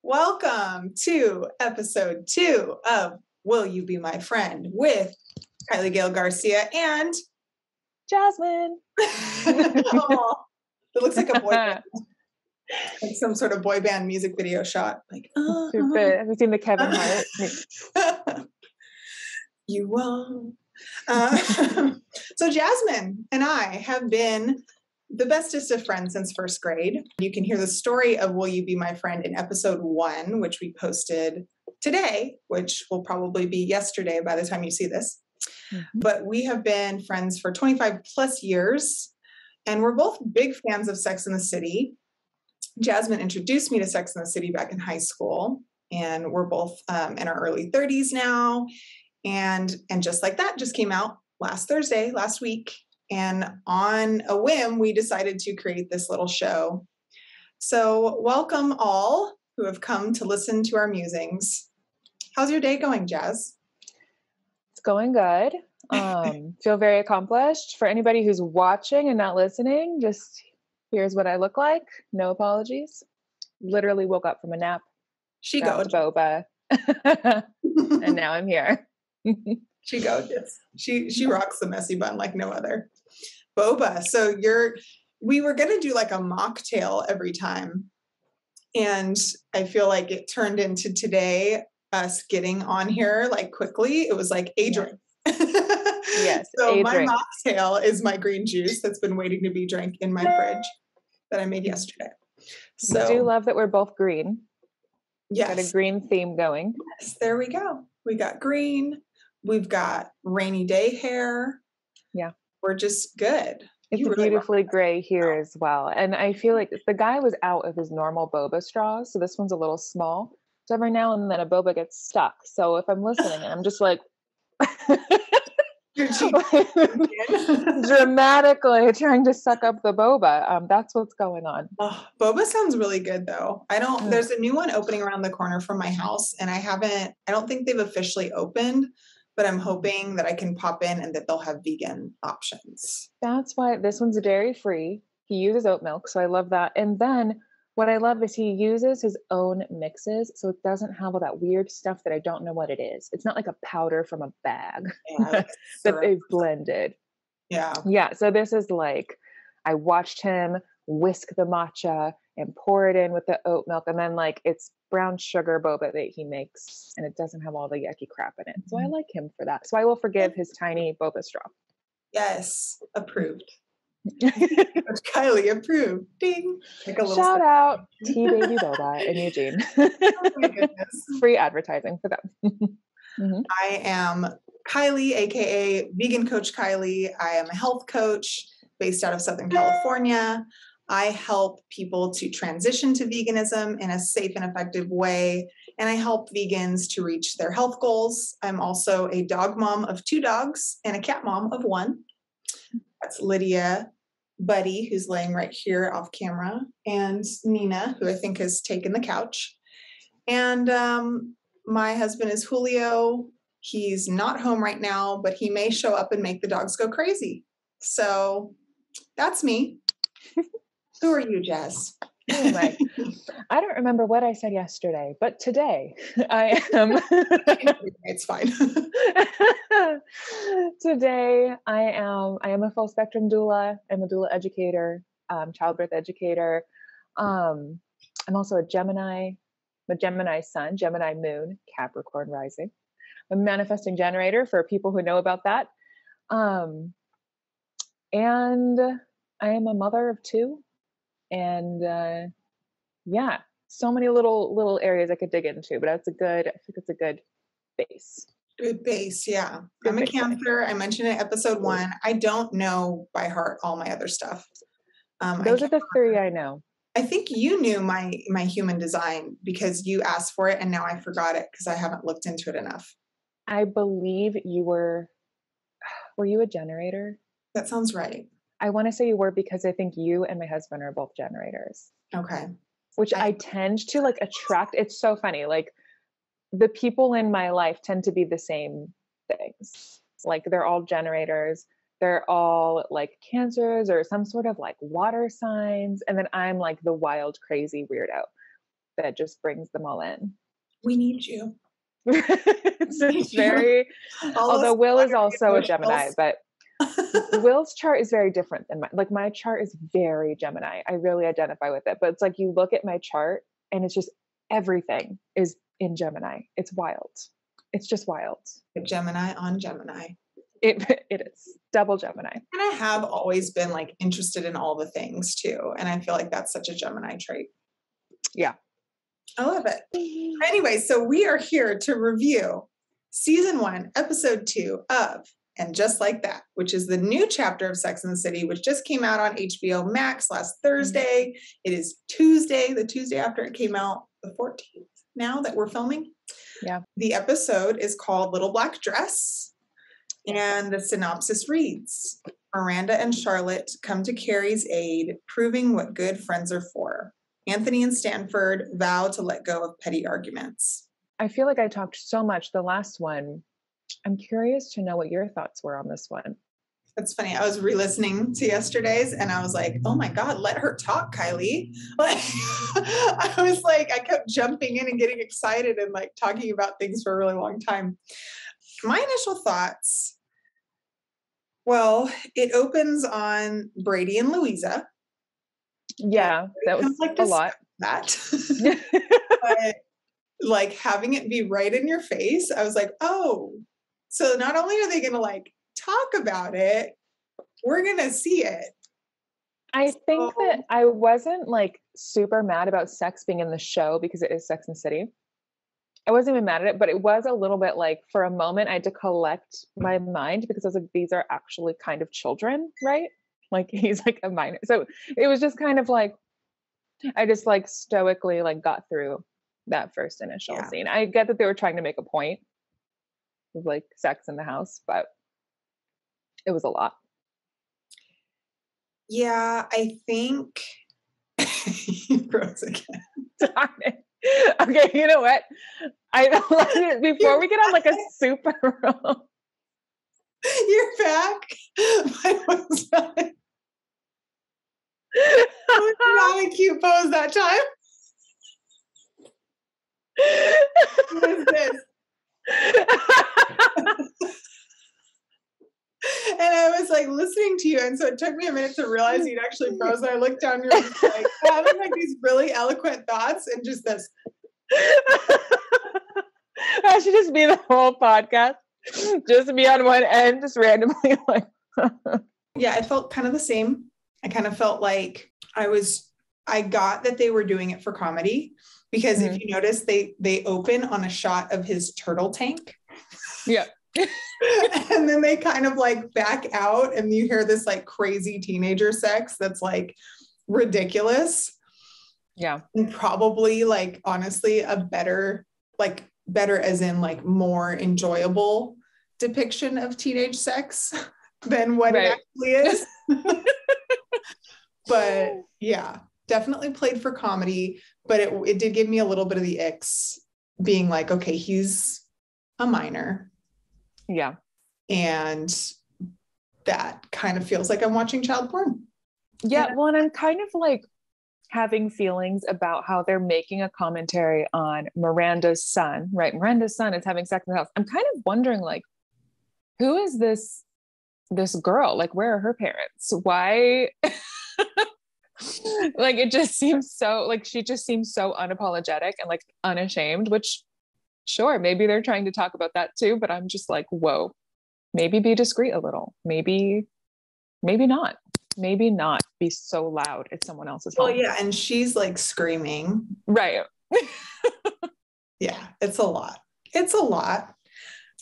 Welcome to episode 2 of Will You Be My Friend with Kylie Gail Garcia and Jasmine. Oh, it looks like a boy band, like some sort of boy band music video shot. Like, Have you seen the Kevin Hart? You won't. So Jasmine and I have been the bestest of friends since first grade. You can hear the story of Will You Be My Friend in episode 1, which we posted today, which will probably be yesterday by the time you see this. Mm-hmm. But we have been friends for 25 plus years, and we're both big fans of Sex and the City. Jasmine introduced me to Sex and the City back in high school, and we're both in our early 30s now. And just like that, just came out last week. And on a whim, we decided to create this little show. So welcome all who have come to listen to our musings. How's your day going, Jazz? It's going good. Feel very accomplished. For anybody who's watching and not listening, just here's what I look like. No apologies. Literally woke up from a nap. She goes Boba. And now I'm here. She gorgeous. She rocks the messy bun like no other. Boba. So we were gonna do like a mocktail every time, and I feel like it turned into today us getting on here like quickly. It was like a drink. Yes. So my mocktail is my green juice that's been waiting to be drank in my fridge that I made yesterday. So I do love that we're both green. Yes. Got a green theme going. Yes, there we go. We got green. We've got rainy day hair. Yeah. We're just good. It's really beautifully gray here as well. And I feel like the guy was out of his normal boba straws. So this one's a little small. So every now and then a boba gets stuck. So if I'm listening and I'm just like dramatically trying to suck up the boba, that's what's going on. Oh, boba sounds really good though. There's a new one opening around the corner from my house, and I don't think they've officially opened, but I'm hoping that I can pop in and that they'll have vegan options. That's why this one's dairy free. He uses oat milk, so I love that. And then what I love is he uses his own mixes, so it doesn't have all that weird stuff that I don't know what it is. It's not like a powder from a bag that they've blended. Yeah. Yeah. So this is like, I watched him whisk the matcha and pour it in with the oat milk, and then like it's brown sugar boba that he makes, and it doesn't have all the yucky crap in it. So I like him for that. So I will forgive his tiny boba straw. Yes, approved. Kylie approved. Ding. Like a little shout out Tea Baby Boba in Eugene. Oh my goodness. Free advertising for them. Mm-hmm. I am Kylie, aka Vegan Coach Kylie. I am a health coach based out of Southern California. I help people to transition to veganism in a safe and effective way, and I help vegans to reach their health goals. I'm also a dog mom of 2 dogs and a cat mom of 1. That's Lydia, Buddy, who's laying right here off camera, and Nina, who I think has taken the couch. And my husband is Julio. He's not home right now, but he may show up and make the dogs go crazy. So that's me. Who are you, Jazz? Oh my. I don't remember what I said yesterday, but today I am. It's fine. Today I am a full spectrum doula. I'm a doula educator, childbirth educator. I'm also a Gemini. I'm a Gemini sun, Gemini moon, Capricorn rising. I'm a manifesting generator for people who know about that. And I am a mother of 2. And yeah, so many little areas I could dig into, but I think it's a good base. Good base, yeah. I'm a Cancer. I mentioned it in episode 1. I don't know by heart all my other stuff. Those are the 3 I know. I think you knew my human design because you asked for it, and now I forgot it because I haven't looked into it enough. I believe you were you a generator? That sounds right. I want to say you were because I think you and my husband are both generators. Okay. Which I tend to like attract. It's so funny. Like the people in my life tend to be the same things. Like they're all generators. They're all like Cancers or some sort of like water signs. And then I'm like the wild, crazy weirdo. that just brings them all in. We need you. It's very, although Will is also a Gemini, but Will's chart is very different than mine. Like my chart is very Gemini. I really identify with it, but it's like you look at my chart and it's just everything is in Gemini. It's wild. It's just wild. Gemini on Gemini. It is double Gemini. And I have always been like interested in all the things too. And I feel like that's such a Gemini trait. Yeah. I love it. Anyway, so we are here to review season 1, episode 2 of And Just Like That, which is the new chapter of Sex and the City, which just came out on HBO Max last Thursday. It is Tuesday, the Tuesday after it came out, the 14th now that we're filming. Yeah. The episode is called Little Black Dress. And the synopsis reads, Miranda and Charlotte come to Carrie's aid, proving what good friends are for. Anthony and Stanford vow to let go of petty arguments. I feel like I talked so much the last one. I'm curious to know what your thoughts were on this one. That's funny. I was re-listening to yesterday's and I was like, oh my God, let her talk, Kylie. Like, I was like, I kept jumping in and getting excited and like talking about things for a really long time. My initial thoughts, well, it opens on Brady and Louisa. Yeah, that was like a lot. That. But like having it be right in your face, I was like, oh, so not only are they going to like talk about it, we're going to see it. I think that I wasn't like super mad about sex being in the show because it is Sex and the City. I wasn't even mad at it, but it was a little bit like for a moment I had to collect my mind because I was like, these are actually kind of children, right? Like he's like a minor. So it was just kind of like, I just like stoically like got through that first initial scene. I get that they were trying to make a point of like sex in the house, but it was a lot. Yeah, I think you froze again. Darn it. Okay, you know what? Before we get on like a super roll. You're back. Mine was not, not a cute pose that time. What is this? And I was like listening to you, and so it took me a minute to realize you'd actually frozen. I looked down, you're like having like these really eloquent thoughts, and just this. I should just be the whole podcast, just be on one end, just randomly like. Yeah, I felt kind of the same. I kind of felt like I got that they were doing it for comedy because if you notice, they open on a shot of his turtle tank. Yeah. And then they kind of like back out and you hear this like crazy teenager sex that's like ridiculous. Yeah. And probably like honestly a better as in like more enjoyable depiction of teenage sex than what it actually is. But yeah, definitely played for comedy, but it did give me a little bit of the icks being like, okay, he's a minor. Yeah. And that kind of feels like I'm watching child porn. Yeah. Well, and I'm kind of like having feelings about how they're making a commentary on Miranda's son, right? Miranda's son is having sex in the house. I'm kind of wondering like, who is this girl? Like, where are her parents? Why? Like, it just seems so like, she just seems so unapologetic and like unashamed, which sure, maybe they're trying to talk about that too, but I'm just like, whoa, maybe be discreet a little. Maybe not be so loud at someone else's home. Well, yeah. And she's like screaming. Right. Yeah. It's a lot.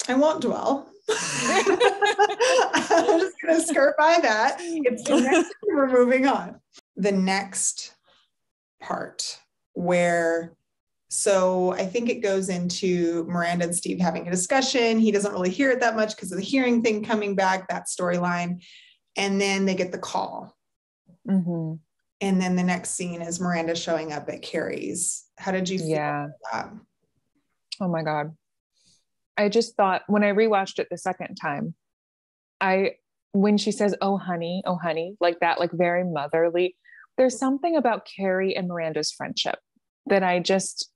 I won't dwell. I'm just going to skirt by that. It's the next, we're moving on. The next part where, so I think it goes into Miranda and Steve having a discussion. He doesn't really hear it that much because of the hearing thing coming back, that storyline. And then they get the call. Mm-hmm. And then the next scene is Miranda showing up at Carrie's. How did you feel about that? Oh my God. I just thought when I rewatched it the second time, when she says, oh honey, like that, like very motherly, there's something about Carrie and Miranda's friendship that I just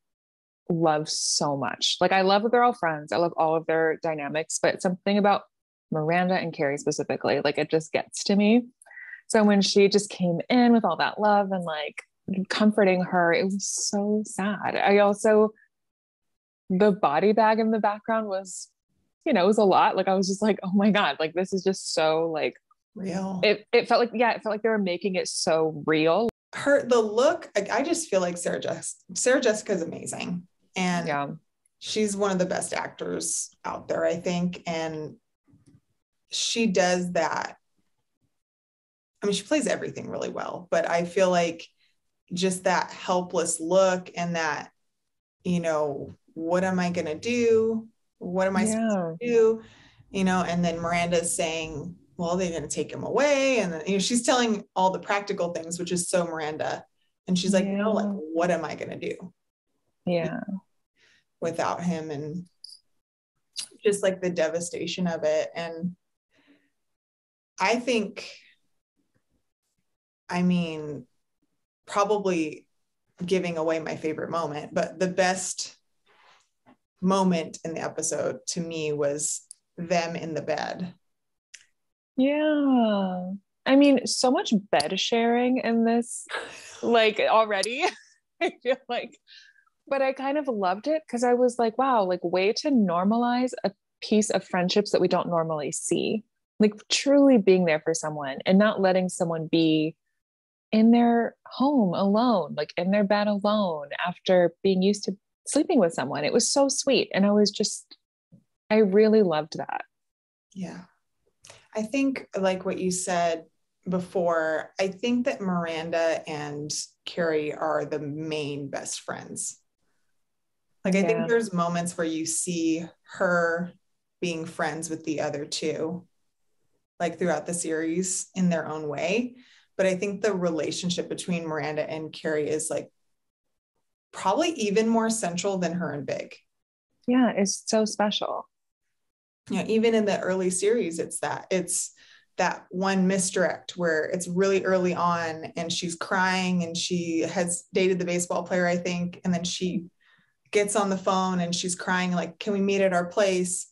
love so much. Like, I love that they're all friends. I love all of their dynamics, but something about Miranda and Carrie specifically, like, it just gets to me. So when she just came in with all that love and like comforting her, it was so sad. I also, the body bag in the background was, it was a lot. Like, I was just like, oh my God, like, this is just so like Real. It felt like, it felt like they were making it so real. The look, I just feel like Sarah Jessica's amazing. And she's one of the best actors out there, I think. And she does that. I mean, she plays everything really well, but I feel like just that helpless look and that, what am I going to do? What am I supposed to do? And then Miranda's saying, well, they're going to take him away. And then, she's telling all the practical things, which is so Miranda. And she's like, no, like, what am I going to do? Yeah. Without him, and just like the devastation of it. And I think, probably giving away my favorite moment, but the best moment in the episode to me was them in the bed. Yeah. I mean, so much bed sharing in this, like, already. I feel like, but I kind of loved it because I was like, wow, like, way to normalize a piece of friendships that we don't normally see. Like, truly being there for someone and not letting someone be in their home alone, like in their bed alone after being used to sleeping with someone. It was so sweet. And I really loved that. Yeah. I think, like what you said before, I think that Miranda and Carrie are the main best friends. Like, I think there's moments where you see her being friends with the other two, like throughout the series in their own way. But I think the relationship between Miranda and Carrie is like probably even more central than her and Big. Yeah, it's so special. Even in the early series, it's that one misdirect where it's really early on and she's crying and she has dated the baseball player, I think. And then she gets on the phone and she's crying, like, can we meet at our place?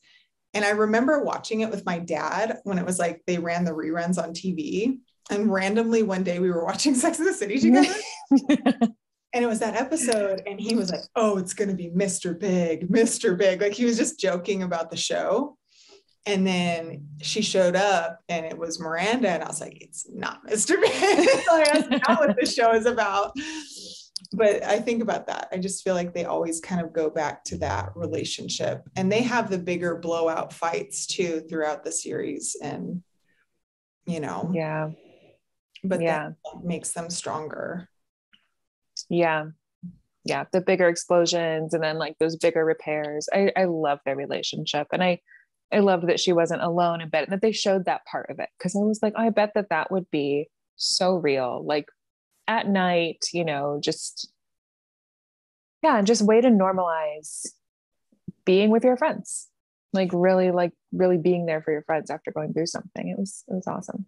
And I remember watching it with my dad when it was like, they ran the reruns on TV. And randomly one day we were watching Sex and the City together. And it was that episode. And he was like, oh, it's going to be Mr. Big, Mr. Big. Like, he was just joking about the show. And then she showed up and it was Miranda. And I was like, it's not Mr. Big. That's not what the show is about. But I think about that. I just feel like they always kind of go back to that relationship. And they have the bigger blowout fights too throughout the series. And, but that makes them stronger. Yeah. Yeah. The bigger explosions and then like those bigger repairs. I love their relationship. And I loved that she wasn't alone in bed and that they showed that part of it. Cause I was like, oh, I bet that would be so real. Like at night, just way to normalize being with your friends. Like really being there for your friends after going through something. It was awesome.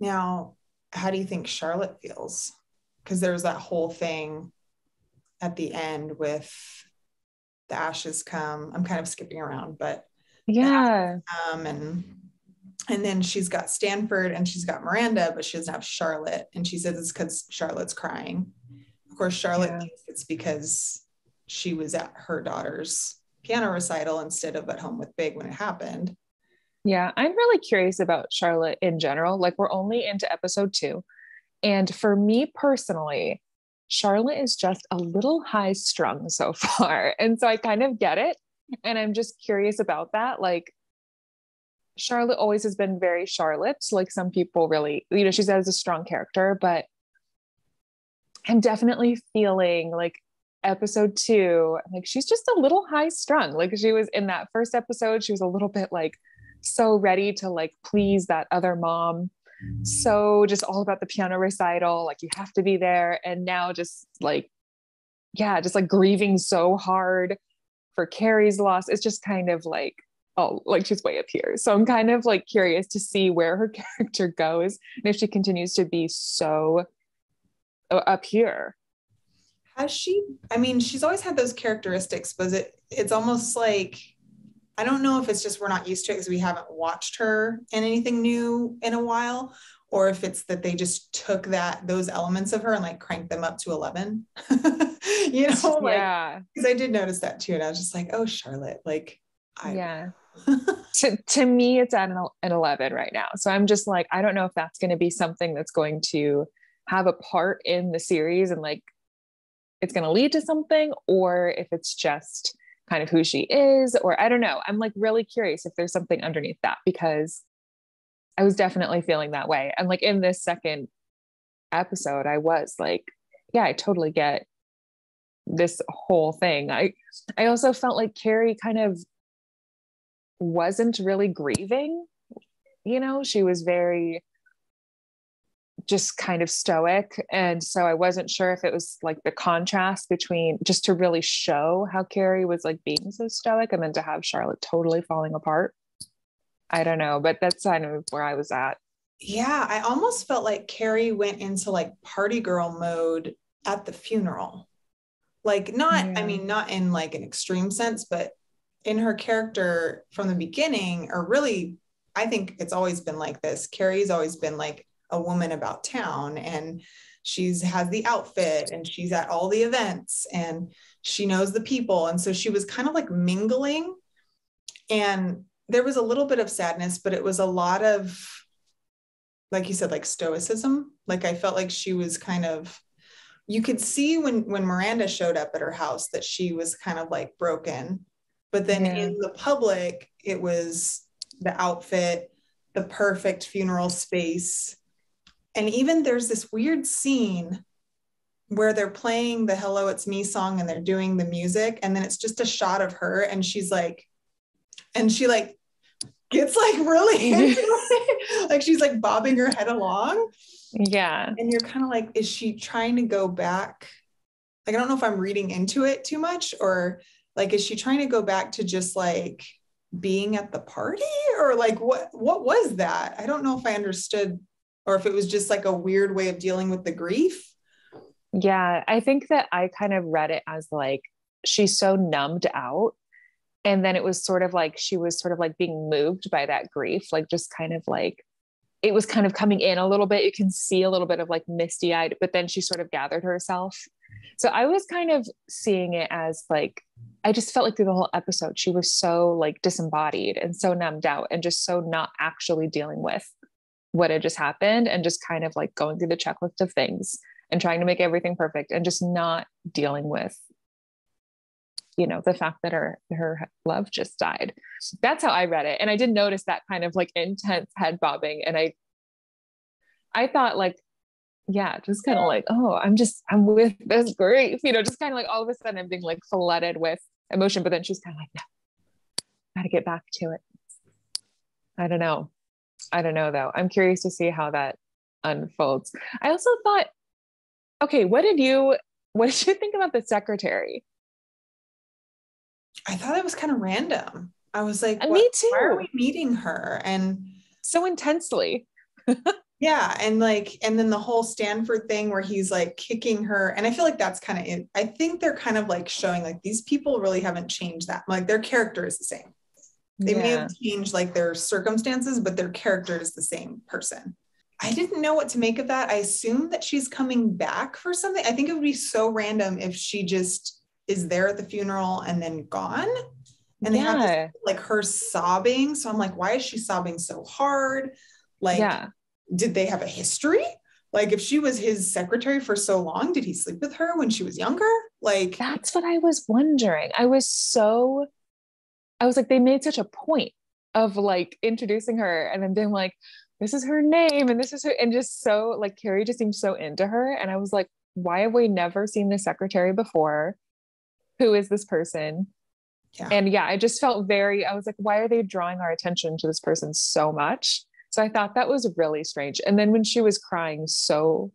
Now, how do you think Charlotte feels? Because there's that whole thing at the end with the ashes come. I'm kind of skipping around, but and then she's got Stanford and she's got Miranda, but she doesn't have Charlotte. And she says it's because Charlotte's crying. Of course, Charlotte thinks it's because she was at her daughter's piano recital instead of at home with Big when it happened. Yeah, I'm really curious about Charlotte in general. Like, we're only into episode 2. And for me personally, Charlotte is just a little high strung so far. And so I kind of get it. And I'm just curious about that. Like, Charlotte always has been very Charlotte. Like, some people really, she says a strong character, but I'm definitely feeling like episode 2, like, she's just a little high strung. Like, she was in that first episode, she was a little bit like so ready to like please that other mom. So just all about the piano recital, like, you have to be there. And now just like grieving so hard for Carrie's loss. It's just kind of like, oh, like, she's way up here. So I'm kind of like curious to see where her character goes and if she continues to be so up here. Has she? I mean, she's always had those characteristics, but it's almost like, I don't know if it's just we're not used to it because we haven't watched her in anything new in a while, or if it's that they just took those elements of her and like cranked them up to 11. Like, Yeah. because I did notice that too. And I was just like, oh, Charlotte, like, Yeah. To me, it's at an 11 right now. So I'm just like, I don't know if that's going to be something that's going to have a part in the series and like it's going to lead to something, or if it's just kind of who she is, or I don't know. I'm like really curious if there's something underneath that, because I was definitely feeling that way. And like in this second episode, I was like, yeah, I totally get this whole thing. I also felt like Carrie kind of wasn't really grieving. She was very just kind of stoic. And so I wasn't sure if it was like the contrast between just to really show how Carrie was like being so stoic and then to have Charlotte totally falling apart. I don't know, but that's kind of where I was at. Yeah, I almost felt like Carrie went into like party girl mode at the funeral. Like I mean, not in like an extreme sense, but in her character from the beginning, or really, I think it's always been like this. Carrie's always been like a woman about town, and has the outfit and she's at all the events and she knows the people. And so she was kind of like mingling, and there was a little bit of sadness, but it was a lot of, like you said, like stoicism. Like I felt like she was kind of, you could see when Miranda showed up at her house that she was kind of like broken. But then in the public, it was the outfit, the perfect funeral space. And even there's this weird scene where they're playing the Hello, It's Me song and they're doing the music. And then it's just a shot of her. And she's like, and she like gets like really into it. Like she's like bobbing her head along. Yeah. And you're kind of like, is she trying to go back? Like, I don't know if I'm reading into it too much, or like, is she trying to go back to just like being at the party, or like, what was that? I don't know if I understood, or if it was just like a weird way of dealing with the grief. Yeah. I think that I kind of read it as like, she's so numbed out. And then it was sort of like, she was sort of like being moved by that grief, like just kind of like, it was kind of coming in a little bit. You can see a little bit of like misty eyed, but then she sort of gathered herself. So I was kind of seeing it as like, I just felt like through the whole episode, she was so like disembodied and so numbed out and just so not actually dealing with what had just happened, and just kind of like going through the checklist of things and trying to make everything perfect and just not dealing with, the fact that her love just died. That's how I read it. And I did notice that kind of like intense head bobbing. And I thought like, yeah, just kind of like, oh, I'm with this grief, just kind of like all of a sudden I'm being like flooded with emotion. But then she's kind of like, no, gotta get back to it. I don't know though. I'm curious to see how that unfolds. I also thought, okay, what did you think about the secretary? I thought it was kind of random. I was like, me too. Why are we meeting her? And so intensely. yeah. And then the whole Stanford thing where he's like kicking her. And I feel like that's kind of it. I think they're kind of like showing like these people really haven't changed that. Like their character is the same. They may have changed like their circumstances, but their character is the same person. I didn't know what to make of that. I assume that she's coming back for something. I think it would be so random if she just is there at the funeral and then gone. And they have this, like her sobbing. So I'm like, why is she sobbing so hard? Like, did they have a history? Like if she was his secretary for so long, did he sleep with her when she was younger? Like, that's what I was wondering. I was like, they made such a point of like introducing her and then being like, this is her name and this is her, and just so like Carrie just seemed so into her. And I was like, why have we never seen this secretary before? Who is this person? Yeah. And I just felt I was like, why are they drawing our attention to this person so much? So I thought that was really strange. And then when she was crying so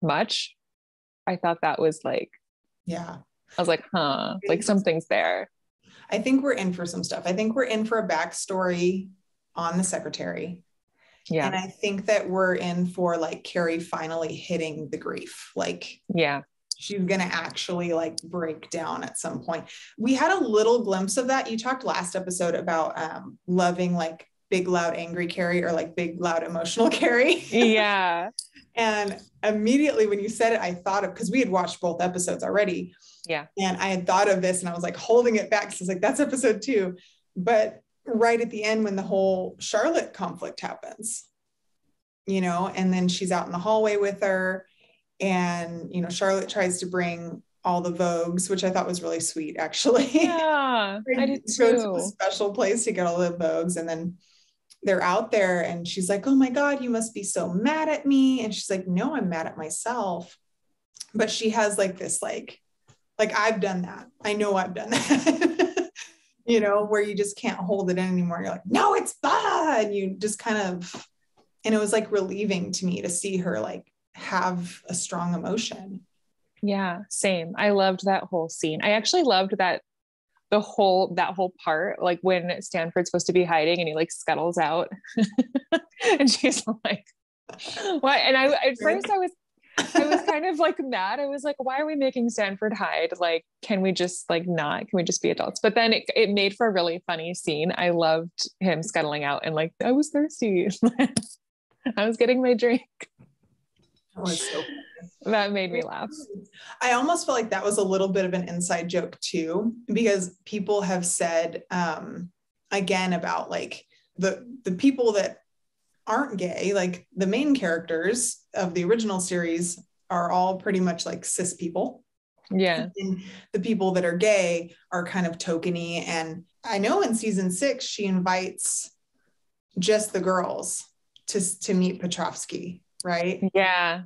much, I thought that was like, I was like, huh, like something's there. I think we're in for some stuff. I think we're in for a backstory on the secretary. Yeah. And I think that we're in for like Carrie finally hitting the grief. Like, she's going to actually like break down at some point. We had a little glimpse of that. You talked last episode about loving like big, loud, angry Carrie, or like big, loud, emotional Carrie. Yeah. And immediately when you said it, I thought of, because we had watched both episodes already. Yeah. And I had thought of this and I was like holding it back. So I was like, that's episode 2. But right at the end, when the whole Charlotte conflict happens, you know, and then she's out in the hallway with her, and, you know, Charlotte tries to bring all the Vogues, which I thought was really sweet, actually. Yeah, I did Go to a too. special place to get all the Vogues, and then they're out there and she's like, oh my God, you must be so mad at me. And she's like, no, I'm mad at myself. But she has like this, like I've done that. I know I've done that, you know, where you just can't hold it in anymore. You're like, no, it's bad. And you just kind of, and it was like relieving to me to see her like have a strong emotion. Yeah, same. I loved that whole scene. I actually loved that that whole part, like when Stanford's supposed to be hiding and he like scuttles out and she's like, what? And at first I was kind of like mad. I was like, why are we making Stanford hide? Like, can we just be adults? But then it made for a really funny scene. I loved him scuttling out and like, I was thirsty. I was getting my drink. That was so funny. That made me laugh. I almost felt like that was a little bit of an inside joke too, because people have said, again, about like the people that aren't gay, like the main characters of the original series are all pretty much like cis people. Yeah. And the people that are gay are kind of tokeny. And I know in season 6, she invites just the girls to meet Petrovsky, right? Yeah.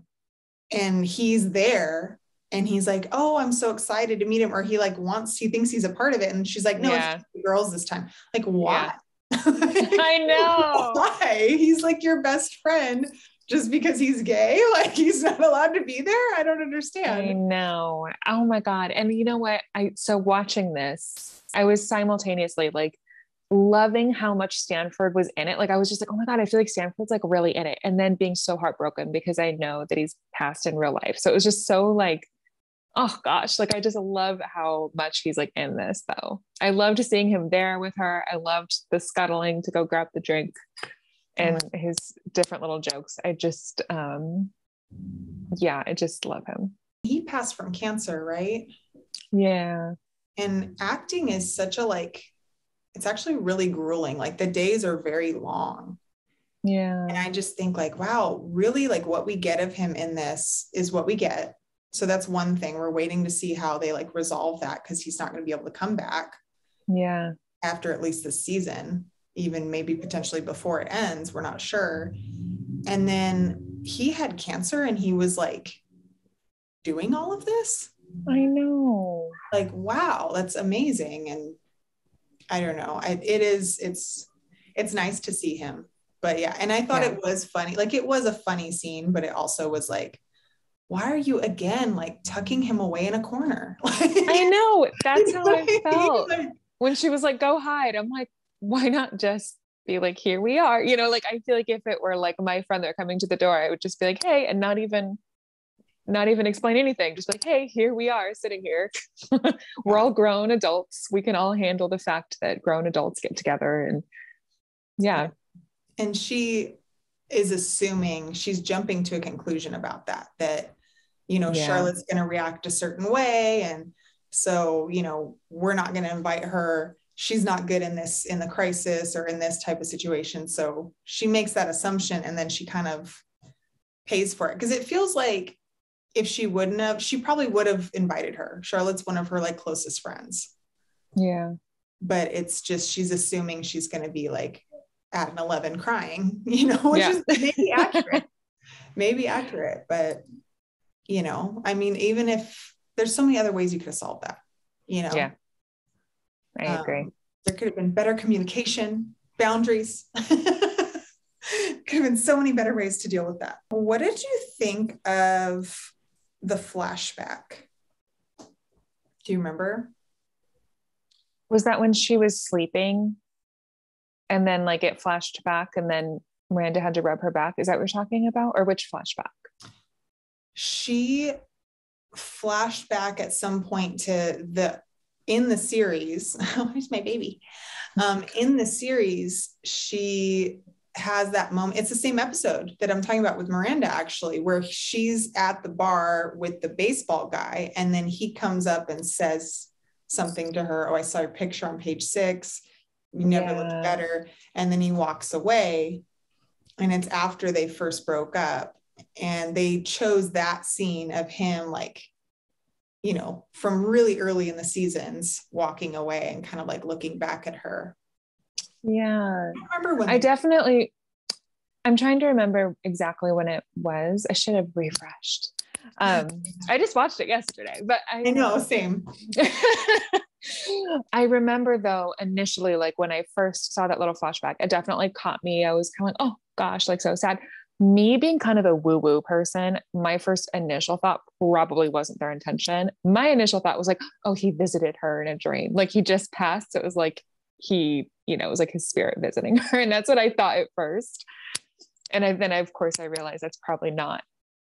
And he's there and he's like, oh, I'm so excited to meet him. Or he thinks he's a part of it. And she's like, no, Yeah. it's the girls this time. Like, why? Yeah. I know. Why? He's like your best friend just because he's gay. Like he's not allowed to be there. I don't understand. I know. Oh my God. And you know what? So watching this, I was simultaneously like loving how much Stanford was in it. Like I was just like, oh my God, I feel like Stanford's like really in it. And then being so heartbroken because I know that he's passed in real life. So it was just so like, oh gosh, like I just love how much he's like in this though. I loved seeing him there with her. I loved the scuttling to go grab the drink and his different little jokes. I just I just love him. He passed from cancer, right? Yeah. And acting is such a like, it's actually really grueling. Like the days are very long. Yeah. And I just think like, wow, really like what we get of him in this is what we get. So that's one thing. We're waiting to see how they like resolve that, because he's not going to be able to come back. Yeah. After at least this season, even maybe potentially before it ends, we're not sure. And then he had cancer and he was like doing all of this. I know. Like, wow, that's amazing. And I don't know. It's nice to see him. But yeah, and I thought it was funny. Like it was a funny scene, but it also was like, why are you again like tucking him away in a corner? I know. That's how I felt. Like, when she was like, go hide. I'm like, why not just be like, here we are? You know, like I feel like if it were like my friend that are coming to the door, I would just be like, hey, and not even explain anything. Just like, hey, here we are sitting here. We're all grown adults. We can all handle the fact that grown adults get together. And yeah. And she is assuming, she's jumping to a conclusion about that, you know, Charlotte's going to react a certain way. And so, you know, we're not going to invite her. She's not good in the crisis or in this type of situation. So she makes that assumption and then she kind of pays for it. Because it feels like if she wouldn't have, she probably would have invited her. Charlotte's one of her like closest friends. Yeah. But it's just, she's assuming she's going to be like at an 11 crying, you know, which is maybe accurate, but you know, I mean, even if there's so many other ways you could have solved that, you know? Yeah. I agree. There could have been better communication, boundaries. Could have been so many better ways to deal with that. What did you think of the flashback? Do you remember? Was that when she was sleeping and then like it flashed back and then Miranda had to rub her back? Is that what you're talking about? Or which flashback? She flashback at some point to in the series, where's my baby? In the series, she has that moment. It's the same episode that I'm talking about with Miranda, actually, where she's at the bar with the baseball guy, and then he comes up and says something to her. Oh, I saw your picture on page 6. You never looked better. And then he walks away, and it's after they first broke up, and they chose that scene of him, like, you know, from really early in the seasons, walking away and kind of like looking back at her. Yeah. I remember when I'm trying to remember exactly when it was. I should have refreshed. I just watched it yesterday, but I know, same. I remember though, initially, like when I first saw that little flashback, it definitely caught me. I was kind of like, oh gosh, like so sad. Me being kind of a woo-woo person, my first initial thought probably wasn't their intention. My initial thought was like, oh, he visited her in a dream. Like he just passed. So it was like it was like his spirit visiting her. And that's what I thought at first. And then of course I realized that's probably not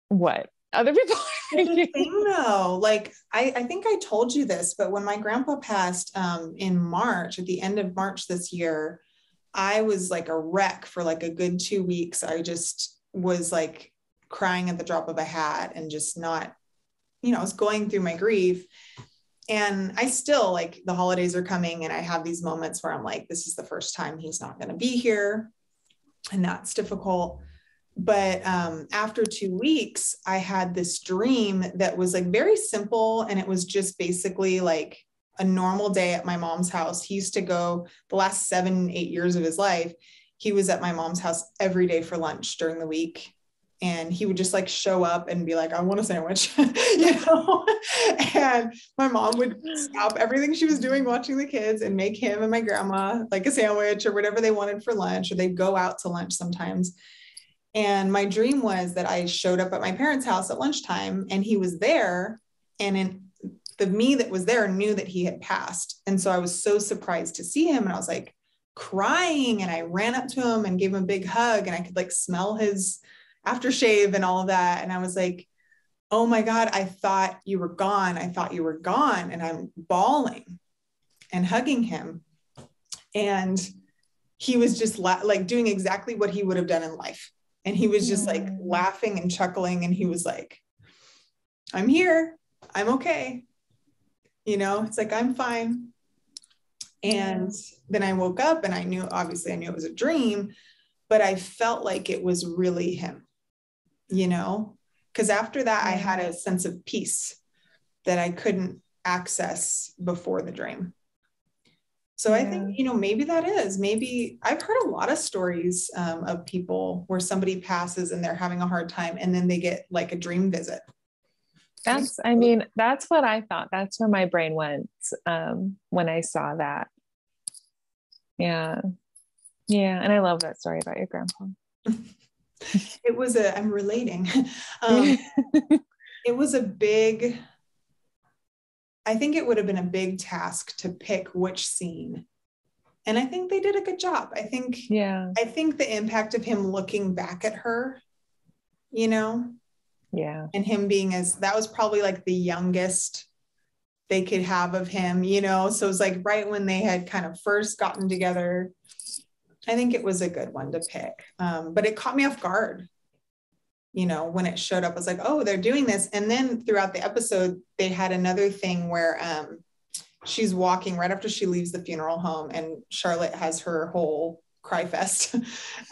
what other people are thinking. The thing though, like I think I told you this, but when my grandpa passed in March, at the end of March this year, I was like a wreck for like a good 2 weeks. I just was like crying at the drop of a hat and just not, I was going through my grief. And I still, like, the holidays are coming and I have these moments where I'm like, this is the first time he's not going to be here. And that's difficult. But after 2 weeks, I had this dream that was like very simple. And it was just basically like a normal day at my mom's house. He used to go the last 7-8 years of his life. He was at my mom's house every day for lunch during the week. And he would just like show up and be like, I want a sandwich, and my mom would stop everything she was doing, watching the kids, and make him and my grandma like a sandwich or whatever they wanted for lunch, or they'd go out to lunch sometimes. And my dream was that I showed up at my parents' house at lunchtime and he was there, and the me that was there knew that he had passed. And so I was so surprised to see him, and I was like crying, and I ran up to him and gave him a big hug, and I could like smell his aftershave and all of that. And I was like, oh my God, I thought you were gone. I thought you were gone. And I'm bawling and hugging him. And he was just like doing exactly what he would have done in life. And he was just like laughing and chuckling. And he was like, I'm here. I'm okay. It's like, I'm fine. And then I woke up and I knew it was a dream, but I felt like it was really him, because after that, I had a sense of peace that I couldn't access before the dream. So I think, maybe maybe I've heard a lot of stories of people where somebody passes and they're having a hard time and then they get like a dream visit. That's what I thought. That's where my brain went when I saw that. Yeah. Yeah. And I love that story about your grandpa. It was I'm relating. It was I think it would have been a big task to pick which scene. And I think they did a good job. I think the impact of him looking back at her, and him being that was probably like the youngest they could have of him, so it was like right when they had kind of first gotten together. I think it was a good one to pick. But it caught me off guard. When it showed up, I was like, oh, they're doing this. And then throughout the episode, they had another thing where she's walking right after she leaves the funeral home, and Charlotte has her whole cry fest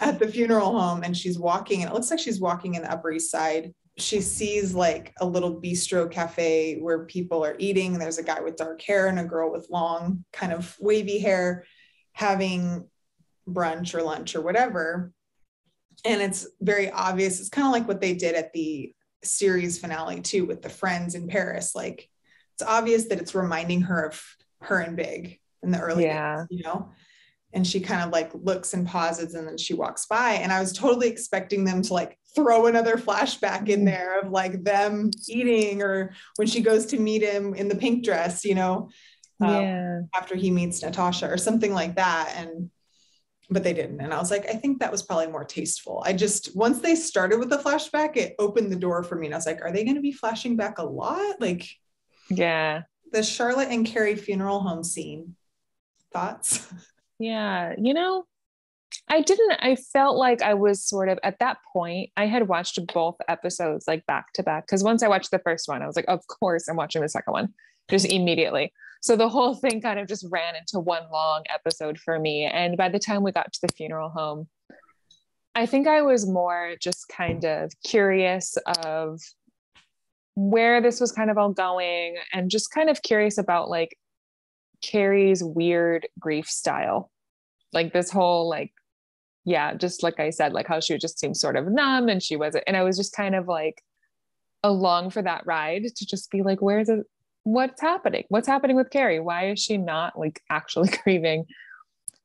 at the funeral home. And she's walking, and it looks like she's walking in the Upper East Side. She sees like a little bistro cafe where people are eating. And there's a guy with dark hair and a girl with long kind of wavy hair having brunch or lunch or whatever. And it's very obvious. It's kind of like what they did at the series finale too, with the friends in Paris. Like it's obvious that it's reminding her of her and Big in the early days, and she kind of like looks and pauses, and then she walks by, and I was totally expecting them to like throw another flashback in there of like them eating, or when she goes to meet him in the pink dress, after he meets Natasha or something like that. And but they didn't. And I was like, I think that was probably more tasteful. Once they started with the flashback, it opened the door for me. And I was like, are they going to be flashing back a lot? Like, yeah. The Charlotte and Carrie funeral home scene. Thoughts? Yeah. I felt like I was sort of at that point, I had watched both episodes like back to back. Cause once I watched the first one, I was like, of course I'm watching the second one just immediately. So the whole thing kind of just ran into one long episode for me. And by the time we got to the funeral home, I think I was more just kind of curious of where this was kind of all going, and just kind of curious about like Carrie's weird grief style. Like this whole like, yeah, just like I said, like how she would just seem sort of numb, and she wasn't, and I was just kind of like along for that ride to just be like, what's happening with Carrie? Why is she not like actually grieving?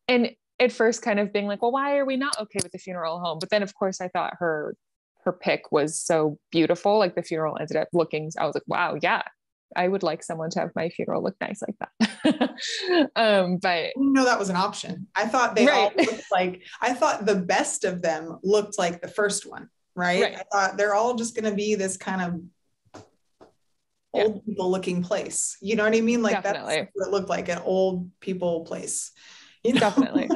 And at first kind of being like, well, why are we not okay with the funeral home? But then of course I thought her pick was so beautiful. Like the funeral ended up looking, I was like, wow, yeah, I would like someone to have my funeral look nice like that. But no, that was an option. I thought they all looked like, I thought the best of them looked like the first one, right? I thought they're all just going to be this kind of old people looking place. You know what I mean? Like definitely. That's what it looked like, an old people place. You know? Definitely.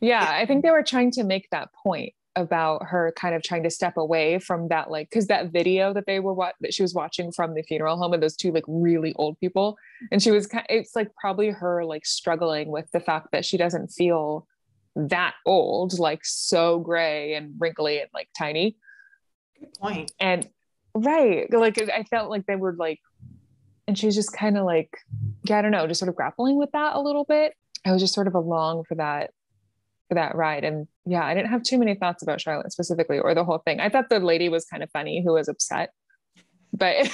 Yeah. I think they were trying to make that point about her kind of trying to step away from that, like, because that video that that she was watching from the funeral home of those two like really old people, and she was it's like probably her like struggling with the fact that she doesn't feel that old, like so gray and wrinkly and like tiny. Good point. And like I felt like they were like, and she was just kind of like, yeah, I don't know, just sort of grappling with that a little bit. I was just sort of along for that ride. And yeah, I didn't have too many thoughts about Charlotte specifically or the whole thing. I thought the lady was kind of funny who was upset, but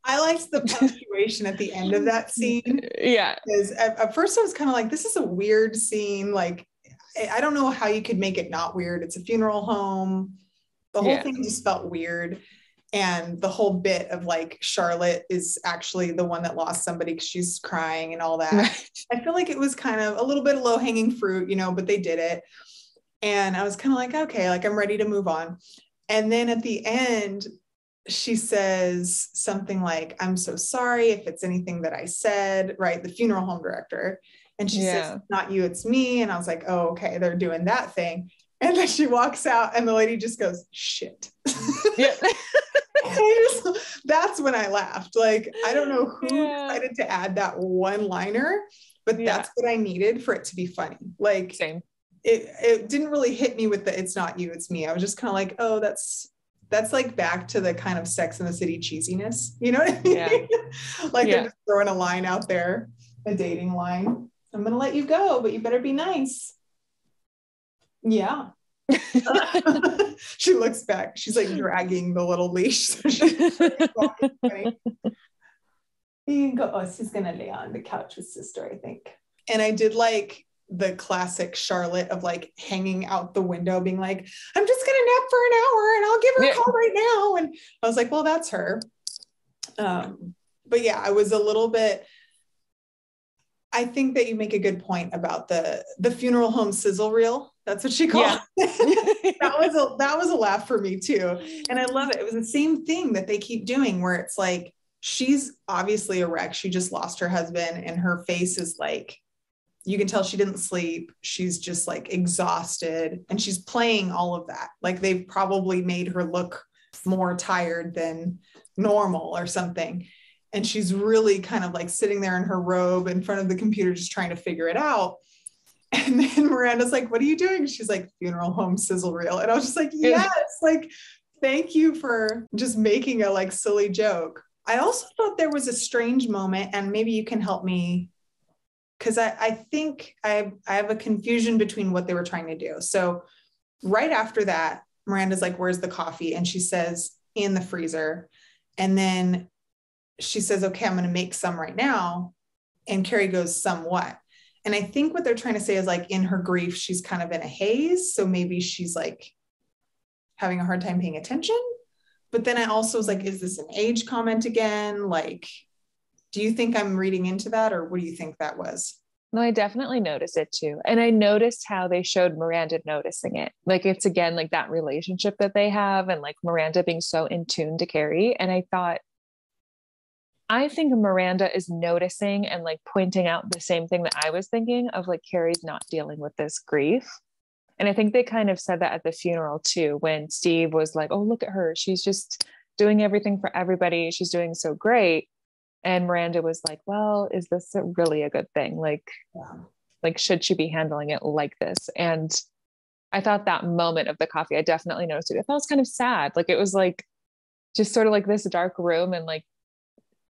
I liked the punctuation at the end of that scene. Yeah. Because at first I was kind of like, this is a weird scene. Like, I don't know how you could make it not weird. It's a funeral home. The whole thing just felt weird. And the whole bit of like Charlotte is actually the one that lost somebody because she's crying and all that. Right. I feel like it was kind of a little bit of low hanging fruit, but they did it. And I was kind of like, okay, like I'm ready to move on. And then at the end, she says something like, I'm so sorry if it's anything that I said, right? The funeral home director. And she says, not you, it's me. And I was like, oh, okay, they're doing that thing. And then she walks out and the lady just goes, shit. Yeah. That's when I laughed. Like, I don't know who decided to add that one liner, but that's what I needed for it to be funny. Like, same. It didn't really hit me with the, it's not you, it's me. I was just kind of like, oh, that's like back to the kind of Sex and the City cheesiness. You know what I mean? Yeah. Like they're just throwing a line out there, a dating line. I'm going to let you go, but you better be nice. Yeah. She looks back. She's like dragging the little leash. So she's like, you can go. Oh, she's going to lay on the couch with sister, I think. And I did like the classic Charlotte of like hanging out the window being like, I'm just gonna nap for an hour and I'll give her a call right now. And I was like, well, that's her. But yeah, I was a little bit, I think that you make a good point about the funeral home sizzle reel. That's what she called it. That was a laugh for me too. And I love it. It was the same thing that they keep doing where it's like, she's obviously a wreck. She just lost her husband and her face is like, you can tell she didn't sleep. She's just like exhausted and she's playing all of that. Like they've probably made her look more tired than normal or something. And she's really kind of like sitting there in her robe in front of the computer, just trying to figure it out. And then Miranda's like, what are you doing? She's like, funeral home sizzle reel. And I was just like, yes, like, thank you for just making a like silly joke. I also thought there was a strange moment, and maybe you can help me, because I think I have a confusion between what they were trying to do. So right after that, Miranda's like, where's the coffee? And she says, in the freezer. And then she says, okay, I'm going to make some right now. And Carrie goes, somewhat. And I think what they're trying to say is like in her grief, she's kind of in a haze. So maybe she's like having a hard time paying attention. But then I also was like, is this an age comment again? Like, do you think I'm reading into that, or what do you think that was? No, I definitely noticed it too. And I noticed how they showed Miranda noticing it. Like it's again like that relationship that they have and like Miranda being so in tune to Carrie. And I thought, I think Miranda is noticing and like pointing out the same thing that I was thinking of, like Carrie's not dealing with this grief. And I think they kind of said that at the funeral too, when Steve was like, oh, look at her. She's just doing everything for everybody. She's doing so great. And Miranda was like, well, is this really a good thing? Like, should she be handling it like this? And I thought that moment of the coffee, I definitely noticed it. I thought it was kind of sad. Like, it was like, just sort of like this dark room and like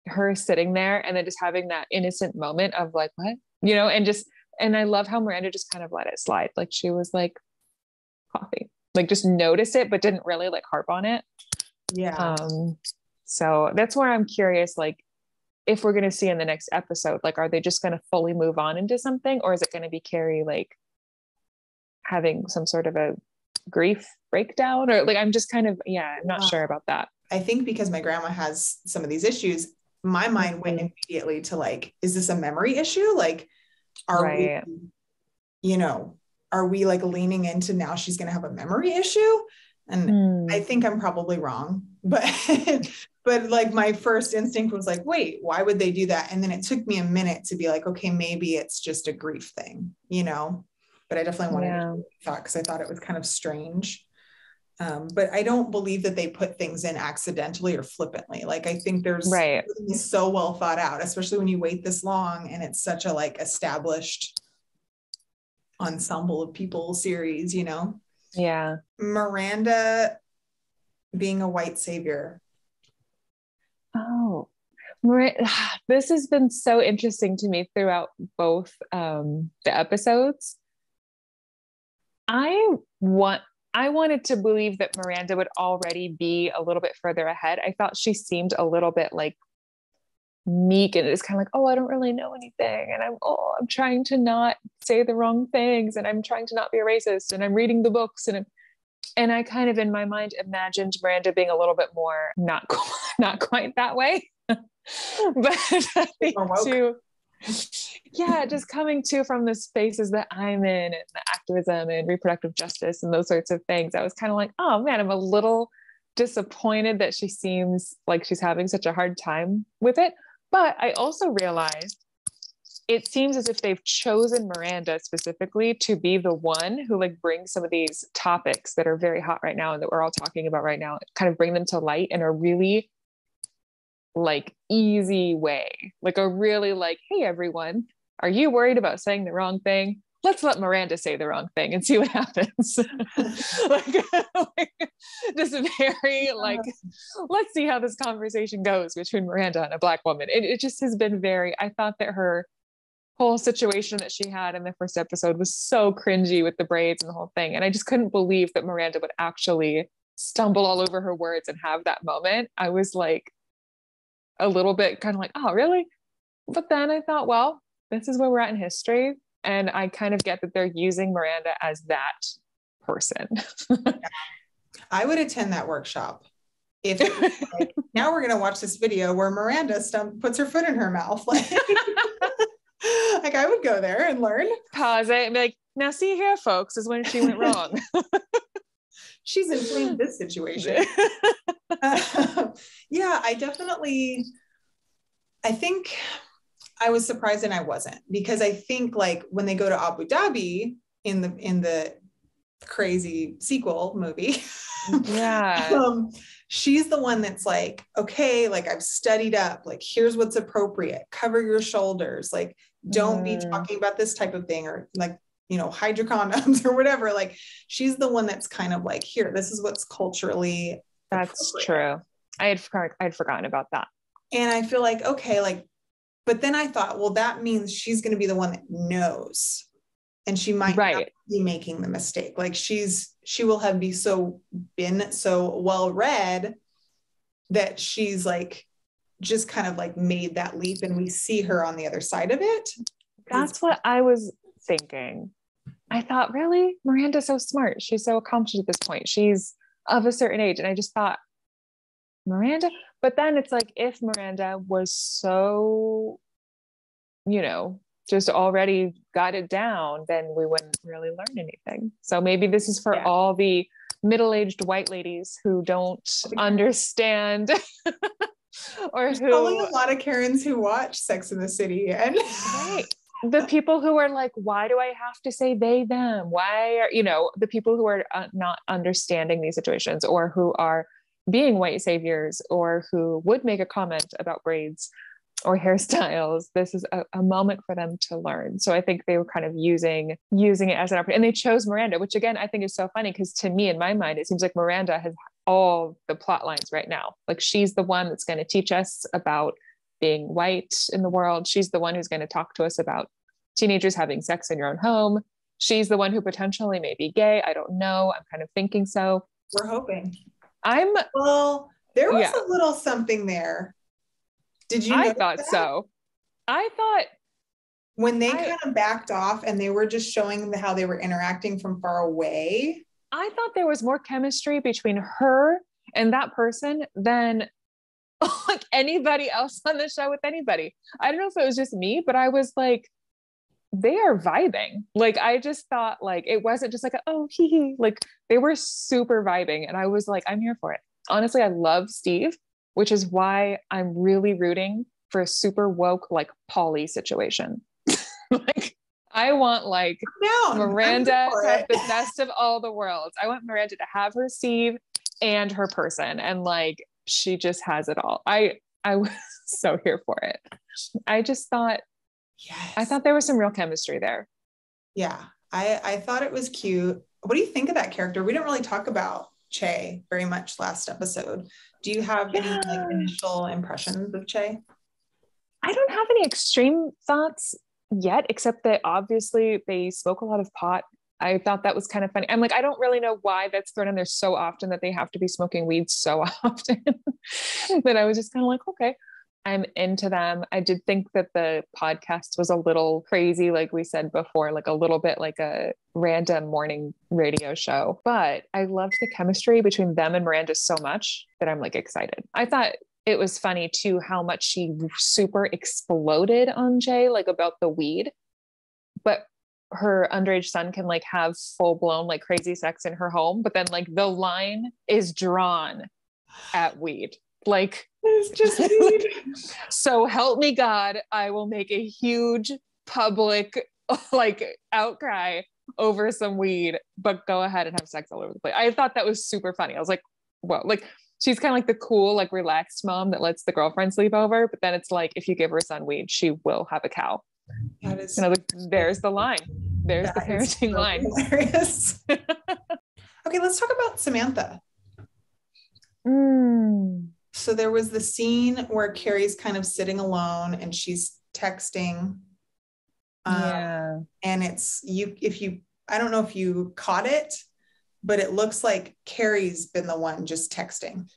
her sitting there and then just having that innocent moment of like, what, and I love how Miranda just kind of let it slide. Like she was like, coffee, like just notice it, but didn't really like harp on it. Yeah. So that's where I'm curious, like, if we're going to see in the next episode, like, are they just going to fully move on into something, or is it going to be Carrie, like having some sort of a grief breakdown, or like, I'm just kind of, I'm not sure about that. I think because my grandma has some of these issues, my mind went immediately to like, is this a memory issue? Like, are we like leaning into now she's going to have a memory issue? And I think I'm probably wrong, but like my first instinct was like, wait, why would they do that? And then it took me a minute to be like, okay, maybe it's just a grief thing, but I definitely wanted to thought, because I thought it was kind of strange. But I don't believe that they put things in accidentally or flippantly. Like, I think there's so well thought out, especially when you wait this long and it's such a like established ensemble of people series, Yeah. Miranda being a white savior. Oh, this has been so interesting to me throughout both the episodes. I wanted to believe that Miranda would already be a little bit further ahead. I thought she seemed a little bit like meek and it's kind of like, oh, I don't really know anything. And I'm trying to not say the wrong things. And I'm trying to not be a racist. And I'm reading the books. And I kind of in my mind imagined Miranda being a little bit more not quite that way. But I think too, just coming to from the spaces that I'm in and the activism and reproductive justice and those sorts of things, I was kind of like, oh man, I'm a little disappointed that she seems like she's having such a hard time with it. But I also realized it seems as if they've chosen Miranda specifically to be the one who like brings some of these topics that are very hot right now and that we're all talking about right now, kind of bring them to light in a really like easy way, like a really like, hey everyone, are you worried about saying the wrong thing? Let's let Miranda say the wrong thing and see what happens. Just very like, let's see how this conversation goes between Miranda and a Black woman. It just has been very, I thought that her whole situation that she had in the first episode was so cringy with the braids and the whole thing. And I just couldn't believe that Miranda would actually stumble all over her words and have that moment. I was like a little bit kind of like, oh, really? But then I thought, well, this is where we're at in history. And I kind of get that they're using Miranda as that person. I would attend that workshop. If it was like, now we're going to watch this video where Miranda puts her foot in her mouth. Like, like I would go there and learn. Pause it and be like, now see here, folks, is when she went wrong. She's inflamed this situation. I think I was surprised and I wasn't, because I think like when they go to Abu Dhabi in the crazy sequel movie, she's the one that's like, okay, like I've studied up, like here's what's appropriate, cover your shoulders, like don't be talking about this type of thing, or like, hide your condoms or whatever. Like she's the one that's kind of like, here, this is what's culturally that's true. I had forgotten about that. And I feel like, okay, like, but then I thought, well, that means she's going to be the one that knows, and she might not be making the mistake. Like she will have been so well read that she's like, just kind of like made that leap, and we see her on the other side of it. That's what I was thinking. I thought, really? Miranda's so smart. She's so accomplished at this point. She's of a certain age. And I just thought, Miranda, but then it's like, if Miranda was so, just already got it down, then we wouldn't really learn anything. So maybe this is for all the middle-aged white ladies who don't understand or There's who probably a lot of Karens who watch Sex in the City and right. The people who are like, why do I have to say they, them? Why are, the people who are not understanding these situations, or who are being white saviors, or who would make a comment about braids or hairstyles. This is a moment for them to learn. So I think they were kind of using it as an opportunity. And they chose Miranda, which again, I think is so funny, because to me, in my mind, it seems like Miranda has all the plot lines right now. Like, she's the one that's going to teach us about being white in the world. She's the one who's going to talk to us about teenagers having sex in your own home. She's the one who potentially may be gay. I don't know. I'm kind of thinking so. We're hoping. Well, there was a little something there. Did you know I thought that? so. I thought when they kind of backed off and they were just showing how they were interacting from far away. I thought there was more chemistry between her and that person than like anybody else on the show with anybody. I don't know if it was just me, but I was like, they are vibing. Like, I just thought, like, it wasn't just like, oh, hee hee. Like, they were super vibing. And I was like, I'm here for it. Honestly, I love Steve, which is why I'm really rooting for a super woke, like, Polly situation. Like, I want, like, Miranda to have the best of all the worlds. I want Miranda to have her Steve and her person. And, like, she just has it all. I was so here for it. I just thought, I thought there was some real chemistry there. Yeah. I thought it was cute. What do you think of that character? We didn't really talk about Che very much last episode. Do you have any like initial impressions of Che? I don't have any extreme thoughts yet, except that obviously they smoke a lot of pot. I thought that was kind of funny. I'm like, I don't really know why that's thrown in there so often, that they have to be smoking weed so often. But I was just kind of like, okay, I'm into them. I did think that the podcast was a little crazy, like we said before, like a little bit like a random morning radio show. But I loved the chemistry between them and Miranda so much that I'm like excited. I thought it was funny too how much she super exploded on Jay, like about the weed. But her underage son can like have full blown like crazy sex in her home. But then like the line is drawn at weed. Like, it's just weed. So help me God, I will make a huge public like outcry over some weed, but go ahead and have sex all over the place. I thought that was super funny. I was like, whoa, like she's kind of like the cool, like relaxed mom that lets the girlfriend sleep over. But then it's like, if you give her son weed, she will have a cow. That is, there's the line. There's the parenting line. Hilarious. Okay, let's talk about Samantha. So there was the scene where Carrie's kind of sitting alone and she's texting. And it's I don't know if you caught it, but it looks like Carrie's been the one just texting.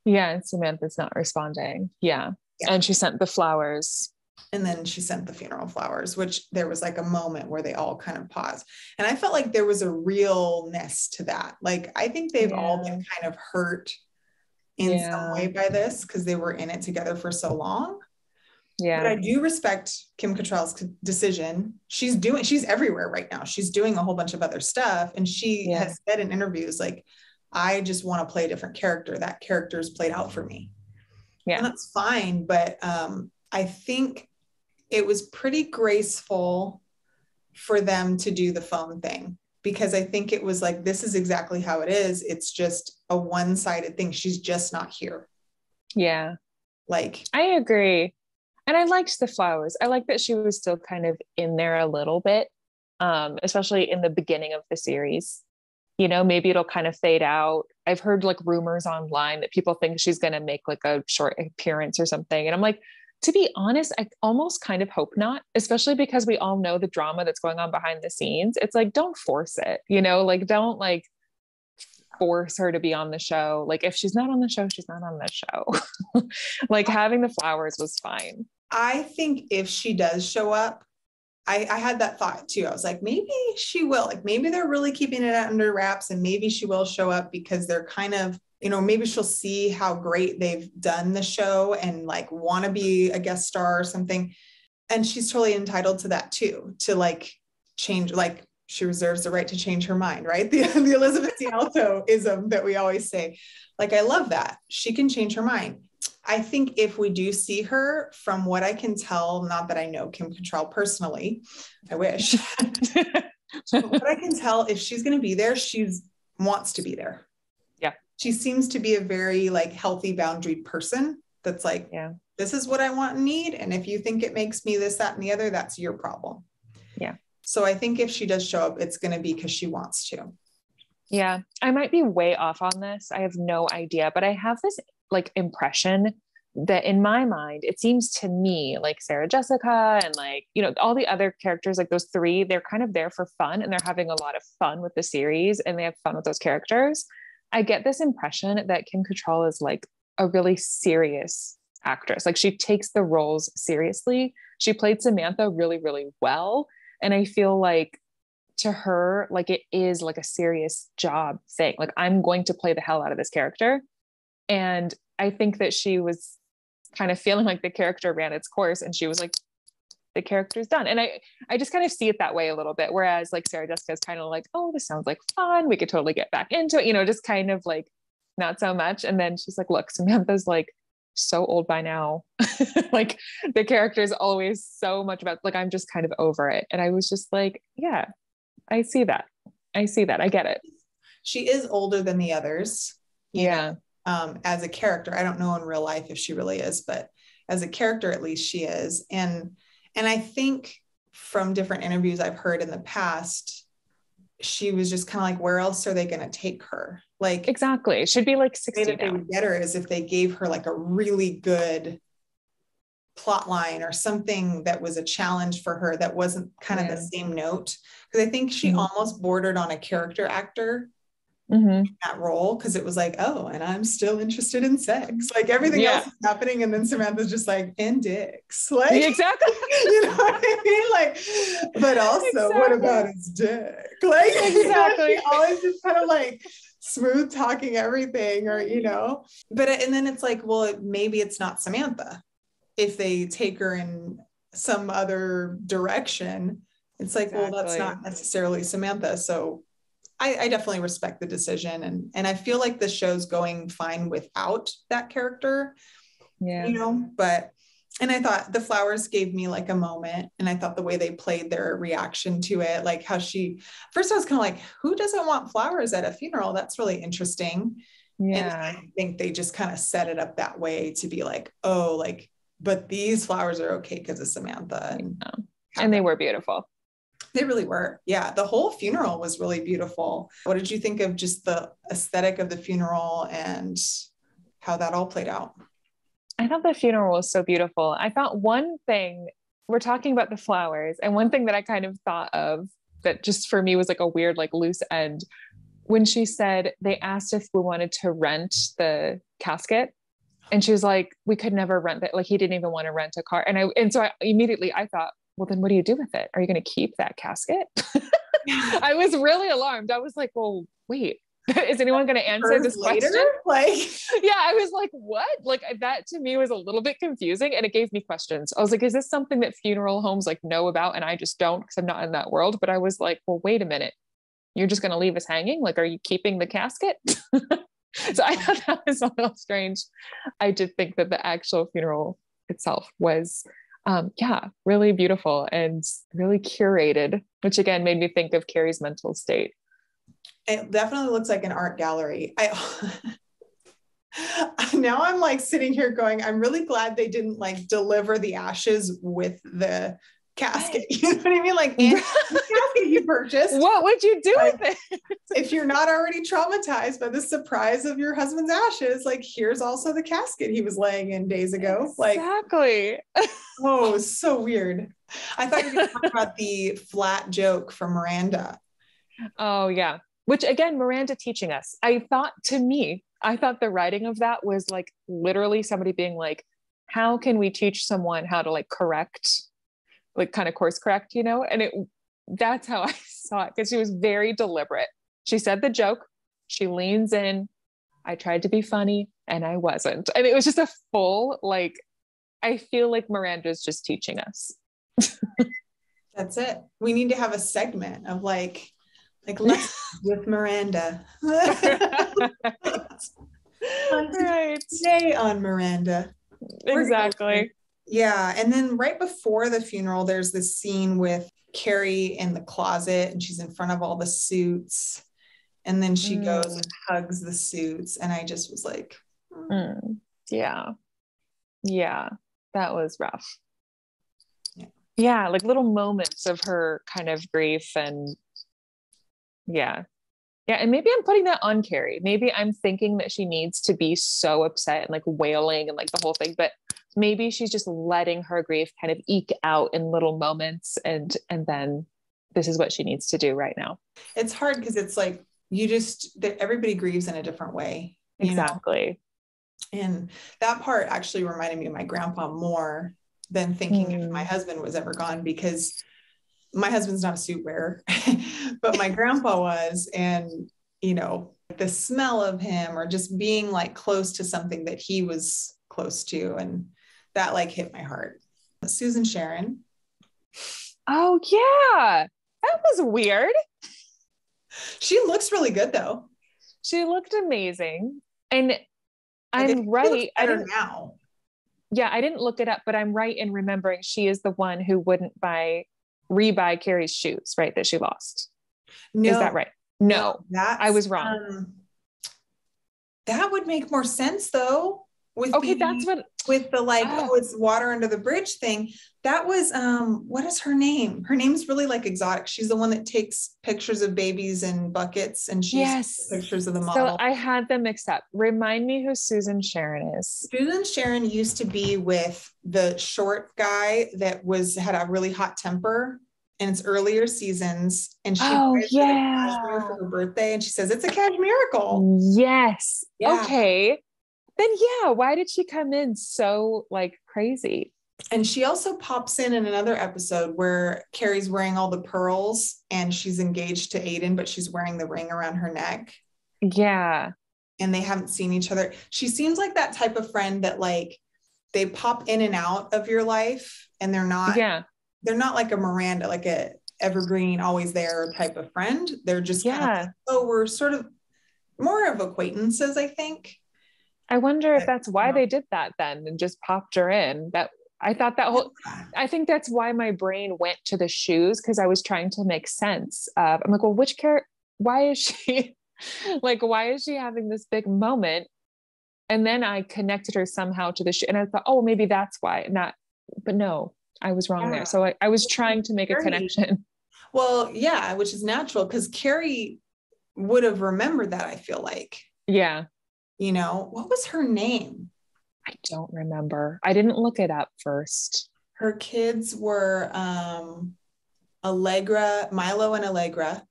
Yeah, and Samantha's not responding. Yeah. And she sent the flowers. And then she sent the funeral flowers, which there was like a moment where they all kind of paused. And I felt like there was a realness to that. Like, I think they've all been kind of hurt in some way by this because they were in it together for so long. But I do respect Kim Cattrall's decision. She's everywhere right now. She's doing a whole bunch of other stuff. And she has said in interviews, like, I just want to play a different character. That character's played out for me. Yeah. And that's fine. But I think it was pretty graceful for them to do the phone thing, because I think it was like, this is exactly how it is. It's just a one-sided thing. She's just not here. Yeah. Like, I agree. And I liked the flowers. I like that she was still kind of in there a little bit, especially in the beginning of the series. You know, maybe it'll kind of fade out. I've heard like rumors online that people think she's going to make like a short appearance or something. And I'm like, to be honest, I almost kind of hope not, especially because we all know the drama that's going on behind the scenes. It's like, don't force it, you know, like, don't like force her to be on the show. Like, if she's not on the show, she's not on the show. Like, having the flowers was fine. I think if she does show up, I had that thought too. I was like, maybe she will, like, maybe they're really keeping it under wraps and maybe she will show up because they're kind of, you know, maybe she'll see how great they've done the show and like want to be a guest star or something. And she's totally entitled to that too, to like change, like she reserves the right to change her mind, right? The Elizabeth d'Alto-ism that we always say. Like, I love that. She can change her mind. I think if we do see her, from what I can tell, not that I know Kim Cattrall personally, I wish. But what I can tell, if she's going to be there, she's wants to be there. Yeah. She seems to be a very like healthy boundaried person that's like, yeah, this is what I want and need. And if you think it makes me this, that, and the other, that's your problem. Yeah. So I think if she does show up, it's going to be because she wants to. Yeah. I might be way off on this. I have no idea, but I have this like impression that in my mind, it seems to me like Sarah Jessica and like, you know, all the other characters, like those three, they're kind of there for fun and they're having a lot of fun with the series and they have fun with those characters. I get this impression that Kim Cattrall is like a really serious actress. Like she takes the roles seriously. She played Samantha really, really well. And I feel like to her, like it is like a serious job thing. Like I'm going to play the hell out of this character. And I think that she was kind of feeling like the character ran its course and she was like, the character's done. And I just kind of see it that way a little bit. Whereas like Sarah Jessica is kind of like, oh, this sounds like fun. We could totally get back into it, you know, just kind of like not so much. And then she's like, look, Samantha's like so old by now. Like the character is always so much about, like, I'm just kind of over it. And I was just like, yeah, I see that. I get it. She is older than the others. Yeah. As a character, I don't know in real life if she really is, but as a character, at least she is. And I think from different interviews I've heard in the past, she was just kind of like, where else are they going to take her? Like, exactly. It should be like 60 the way that they would get her is if they gave her like a really good plot line or something that was a challenge for her that wasn't kind of the same note. Because I think she almost bordered on a character actor in that role, because it was like, oh, and I'm still interested in sex. Like everything else is happening, and then Samantha's just like, and dicks. Like exactly. You know what I mean? Like, but also what about his dick? Like exactly. She always just kind of like smooth talking everything, or you know. But and then it's like, well, maybe it's not Samantha. If they take her in some other direction, it's like, well, that's not necessarily Samantha. So I definitely respect the decision. And I feel like the show's going fine without that character, you know, and I thought the flowers gave me like a moment, and I thought the way they played their reaction to it, like how first I was kind of like, who doesn't want flowers at a funeral? That's really interesting. Yeah. And I think they just kind of set it up that way to be like, oh, like, but these flowers are okay because of Samantha. And they were beautiful. They really were. Yeah. The whole funeral was really beautiful. What did you think of just the aesthetic of the funeral and how that all played out? I thought the funeral was so beautiful. I thought one thing, we're talking about the flowers, and one thing that I kind of thought of that just for me was like a weird, like loose end, when she said they asked if we wanted to rent the casket. And she was like, we could never rent it. Like he didn't even want to rent a car. And so I immediately thought, well, then what do you do with it? Are you going to keep that casket? I was really alarmed. I was like, well, wait, is anyone going to answer this question? Like, yeah, I was like, what? Like that to me was a little bit confusing, and it gave me questions. I was like, is this something that funeral homes like know about? And I just don't, because I'm not in that world. But I was like, well, wait a minute. You're just going to leave us hanging? Like, are you keeping the casket? So I thought that was a little strange. I did think that the actual funeral itself was really beautiful and really curated, which again made me think of Carrie's mental state. It definitely looks like an art gallery. Now I'm like sitting here going, I'm really glad they didn't like deliver the ashes with the casket. You know what I mean? Like, and the casket you purchased. What would you do with it? If you're not already traumatized by the surprise of your husband's ashes, like here's also the casket he was laying in days ago. Exactly. Oh, so weird. I thought you were going to talk about the flat joke from Miranda. Oh yeah. Which again, Miranda teaching us. I thought the writing of that was like literally somebody being like, how can we teach someone how to like correct, like kind of course correct, you know? And that's how I saw it, because she was very deliberate. She said the joke, she leans in. I tried to be funny and I wasn't. And it was just a full, like, I feel like Miranda's just teaching us. That's it. We need to have a segment of like lessons with Miranda. Right. Today on Miranda. Exactly. Yeah. And then right before the funeral, there's this scene with Carrie in the closet and she's in front of all the suits. And then she goes and hugs the suits. And I just was like, yeah. Yeah. That was rough. Yeah. Yeah. Like little moments of her kind of grief and yeah. Yeah. And maybe I'm putting that on Carrie. Maybe I'm thinking that she needs to be so upset and like wailing and like the whole thing, but maybe she's just letting her grief kind of eke out in little moments. And then this is what she needs to do right now. It's hard because it's like, everybody grieves in a different way. Exactly. And that part actually reminded me of my grandpa more than thinking if my husband was ever gone, because my husband's not a suit wearer, but my grandpa was. And, the smell of him or just being like close to something that he was close to. And that like hit my heart. Susan Sharon. Oh yeah. That was weird. She looks really good though. She looked amazing. And I'm right. I didn't now. Yeah, I didn't look it up, but I'm right in remembering she is the one who wouldn't rebuy Carrie's shoes, right? That she lost. No. Is that right? No, I was wrong. That would make more sense though. With the it's water under the bridge thing. That was what is her name? Her name's really like exotic. She's the one that takes pictures of babies in buckets and she's pictures of the model. So I had them mixed up. Remind me who Susan Sharon is. Susan Sharon used to be with the short guy that had a really hot temper in its earlier seasons. And she buys her the cashmere for her birthday and she says, it's a cashmiracle. Yes. Yeah. Okay. Then why did she come in so like crazy? And she also pops in another episode where Carrie's wearing all the pearls and she's engaged to Aiden, but she's wearing the ring around her neck. Yeah. And they haven't seen each other. She seems like that type of friend that like they pop in and out of your life and they're not like a Miranda, like a evergreen, always there type of friend. They're just kind of we're sort of more of acquaintances, I think. I wonder if that's why they did that then and just popped her in. I think that's why my brain went to the shoes, because I was trying to make sense of, I'm like, well, why is she why is she having this big moment? And then I connected her somehow to the shoe and I thought, oh, maybe that's why but no, I was wrong there. So I was trying to make a connection. Well, yeah, which is natural because Carrie would have remembered that, I feel like. Yeah. What was her name? I don't remember. I didn't look it up first. Her kids were Milo and Allegra.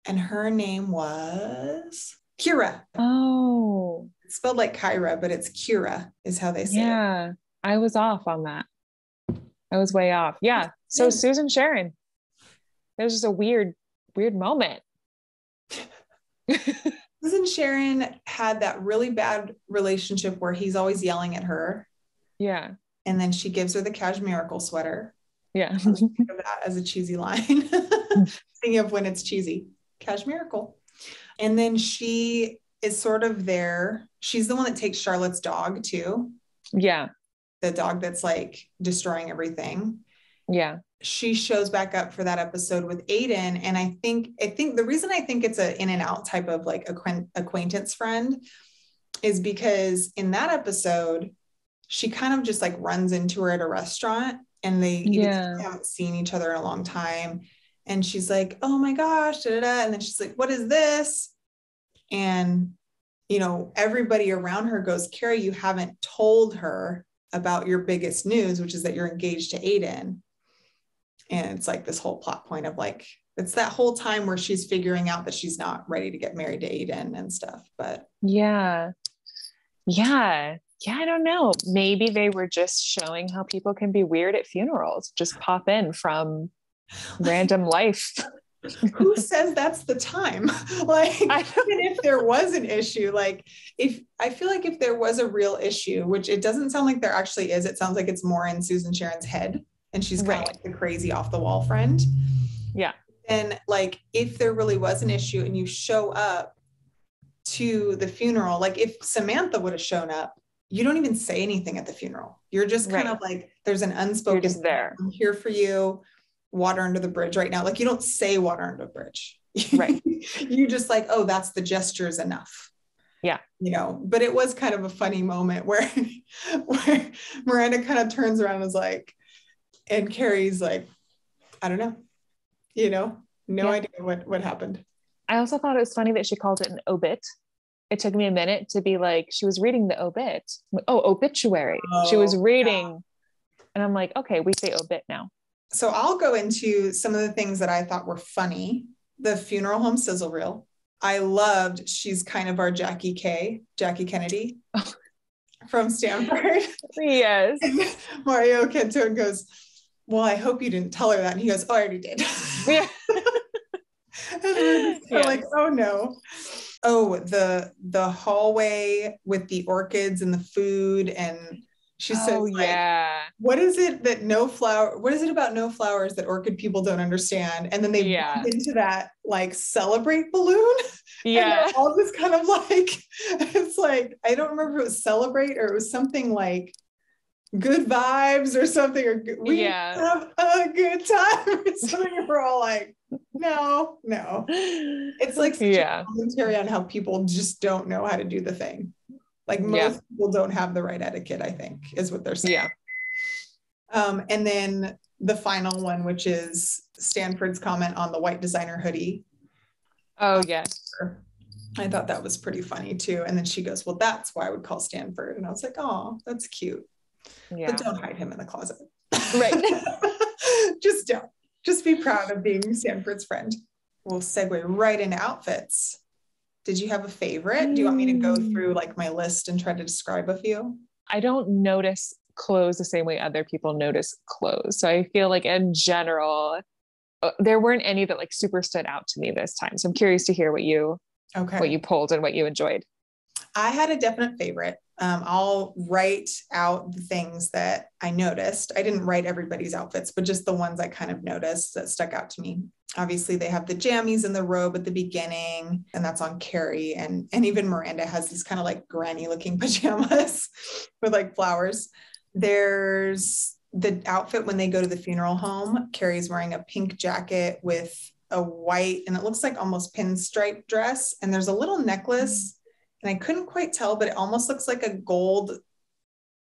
And her name was Kira. Oh. It's spelled like Kyra, but it's Kira is how they say it. Yeah, I was off on that. I was way off. Yeah. So Susan Sharon. It was just a weird moment. Susan Sharon had that really bad relationship where he's always yelling at her. Yeah. And then she gives her the cashmiracle sweater. Yeah. Think of that as a cheesy line. Thinking of when it's cheesy. Cashmiracle. And then she is sort of there. She's the one that takes Charlotte's dog too. Yeah. The dog that's like destroying everything. Yeah. She shows back up for that episode with Aiden. And I think the reason I think it's an in and out type of like acquaintance friend is because in that episode, she kind of just like runs into her at a restaurant and they haven't seen each other in a long time. And she's like, oh my gosh, da, da, da. And then she's like, what is this? And, everybody around her goes, Carrie, you haven't told her about your biggest news, which is that you're engaged to Aiden. And it's like this whole plot point of like, it's that whole time where she's figuring out that she's not ready to get married to Aiden and stuff. But yeah, I don't know. Maybe they were just showing how people can be weird at funerals, just pop in from random life. Who says that's the time? Like, even if there was an issue, like I feel like if there was a real issue, which it doesn't sound like there actually is, it sounds like it's more in Susan Sharon's head. and she's kind of like the crazy off the wall friend. Yeah. And like, if there really was an issue and you show up to the funeral, like if Samantha would have shown up, you don't even say anything at the funeral. You're just kind of like, there's an unspoken, you're just there. I'm here for you. Water under the bridge right now. Like you don't say water under the bridge. Right. You just like, oh, that's the gestures enough. Yeah. You know, but it was kind of a funny moment where Miranda kind of turns around and is like, and Carrie's like, I don't know, you know, no idea what happened. I also thought it was funny that she called it an obit. It took me a minute to be like, she was reading the obit. Oh, obituary. She was reading. And I'm like, okay, we say obit now. So I'll go into some of the things that I thought were funny. The funeral home sizzle reel. I loved, she's kind of our Jackie Kennedy from Stanford. Yes. And Mario Cantone goes, well, I hope you didn't tell her that. And he goes, oh, I already did. Yeah. And we're just like, oh no. Oh, the hallway with the orchids and the food. And she says, like, what is it about no flowers that orchid people don't understand? And then they bump into that like celebrate balloon. Yeah. And all this kind of like, it's like, I don't remember if it was celebrate or it was something like good vibes or something, or we have a good time or something. We're all like, no. It's like such a commentary on how people just don't know how to do the thing. Like most people don't have the right etiquette, I think, is what they're saying. Yeah. And then the final one, which is Stanford's comment on the white designer hoodie. Oh, yes. I thought that was pretty funny too. And then she goes, well, that's why I would call Stanford. And I was like, oh, that's cute. Yeah. But don't hide him in the closet. Right. Just don't. Just be proud of being Stanford's friend. We'll segue right into outfits. Did you have a favorite? Do you want me to go through like my list and try to describe a few? I don't notice clothes the same way other people notice clothes. So I feel like in general, there weren't any that like super stood out to me this time. So I'm curious to hear what you pulled and what you enjoyed. I had a definite favorite. I'll write out the things that I noticed. I didn't write everybody's outfits, but just the ones I kind of noticed that stuck out to me. Obviously they have the jammies and the robe at the beginning, and that's on Carrie. And even Miranda has these kind of like granny looking pajamas with like flowers. There's the outfit when they go to the funeral home. Carrie's wearing a pink jacket with a white, and it looks like almost pinstripe dress. And there's a little necklace, and I couldn't quite tell, but it almost looks like a gold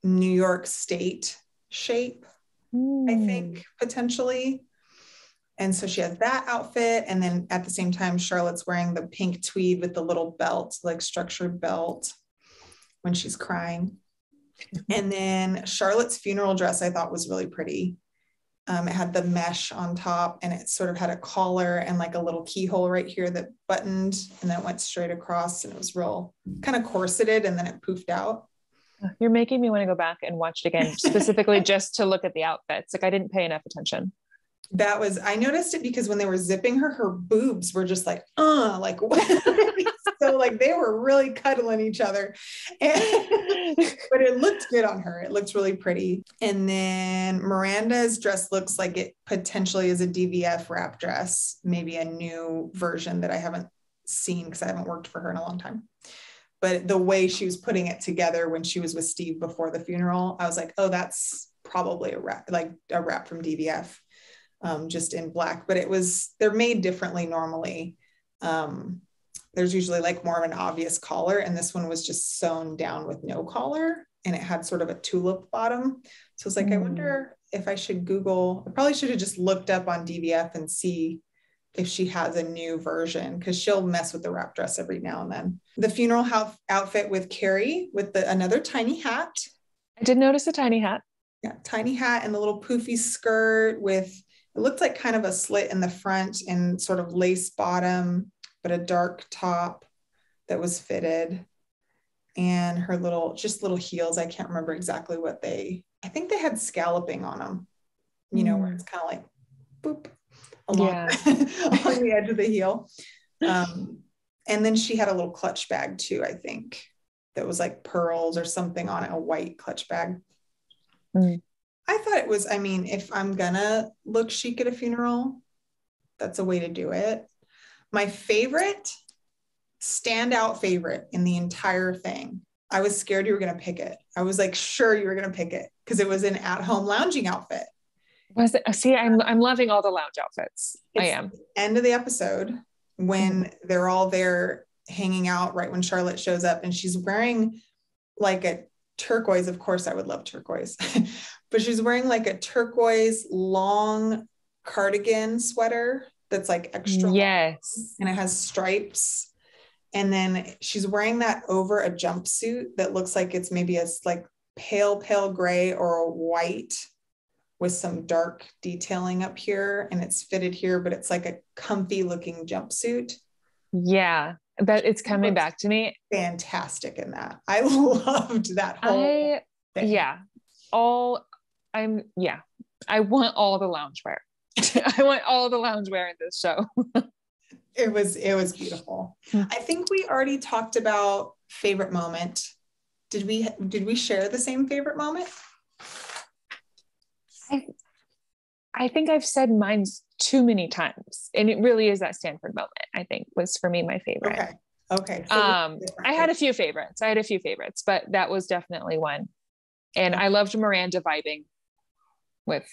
New York State shape, I think, potentially. And so she has that outfit. And then at the same time, Charlotte's wearing the pink tweed with the little belt, like structured belt, when she's crying. And then Charlotte's funeral dress, I thought was really pretty. It had the mesh on top, and it sort of had a collar and like a little keyhole right here that buttoned, and then it went straight across, and it was real kind of corseted, and then it poofed out. You're making me want to go back and watch it again, specifically just to look at the outfits. Like I didn't pay enough attention. I noticed it because when they were zipping her boobs were just like, like, so like they were really cuddling each other. But it looked good on her. It looked really pretty. And then Miranda's dress looks like it potentially is a DVF wrap dress, maybe a new version that I haven't seen because I haven't worked for her in a long time. But the way she was putting it together when she was with Steve before the funeral, I was like, oh, that's probably a wrap from DVF. Just in black, but they're made differently normally. There's usually like more of an obvious collar, and this one was just sewn down with no collar, and it had sort of a tulip bottom. So it's like, I wonder if I should Google, I probably should have just looked up on DVF and see if she has a new version, because she'll mess with the wrap dress every now and then. The funeral outfit with Carrie with another tiny hat. I did notice a tiny hat. Yeah, tiny hat and the little poofy skirt with, it looked like kind of a slit in the front and sort of lace bottom, but a dark top that was fitted. And her little heels. I can't remember exactly I think they had scalloping on them, where it's kind of like boop along the edge of the heel. And then she had a little clutch bag too, I think, that was like pearls or something on it, a white clutch bag. I thought it was, I mean, if I'm gonna look chic at a funeral, that's a way to do it. My standout favorite in the entire thing, I was scared you were going to pick it. I was like, sure you were going to pick it because it was an at-home lounging outfit. Was it? See, I'm loving all the lounge outfits. I am. End of the episode when they're all there hanging out right when Charlotte shows up, and she's wearing like a turquoise. Of course, I would love turquoise, but she's wearing like a turquoise long cardigan sweater that's like extra long, and it has stripes. And then she's wearing that over a jumpsuit that looks like it's maybe a like pale gray or a white with some dark detailing up here, and it's fitted here, but it's like a comfy looking jumpsuit. Yeah, that it's coming back to me. Fantastic in that. I loved that whole thing. Yeah. I want all the loungewear. I want all the loungewear in this show. It was beautiful. I think we already talked about favorite moment. Did we share the same favorite moment? I think I've said mine too many times, and it really is that Stanford moment, I think, was for me my favorite. Okay. So I had a few favorites, but that was definitely one. And I loved Miranda vibing with